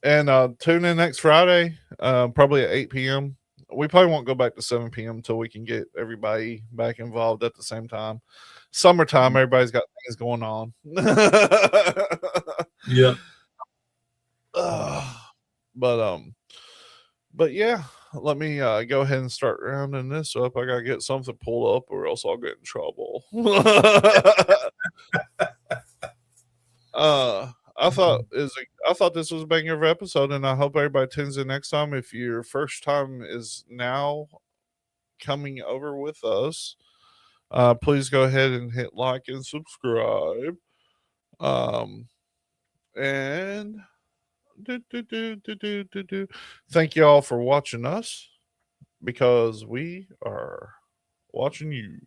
And tune in next Friday, probably at 8 p.m. We probably won't go back to 7 p.m. until we can get everybody back involved at the same time. Summertime, everybody's got things going on. Yeah. But yeah, let me go ahead and start rounding this up. I gotta get something pulled up, or else I'll get in trouble. I thought this was a banger of episode, and I hope everybody tunes in next time. If your first time is now coming over with us, please go ahead and hit like and subscribe. And thank you all for watching us, because we are watching you.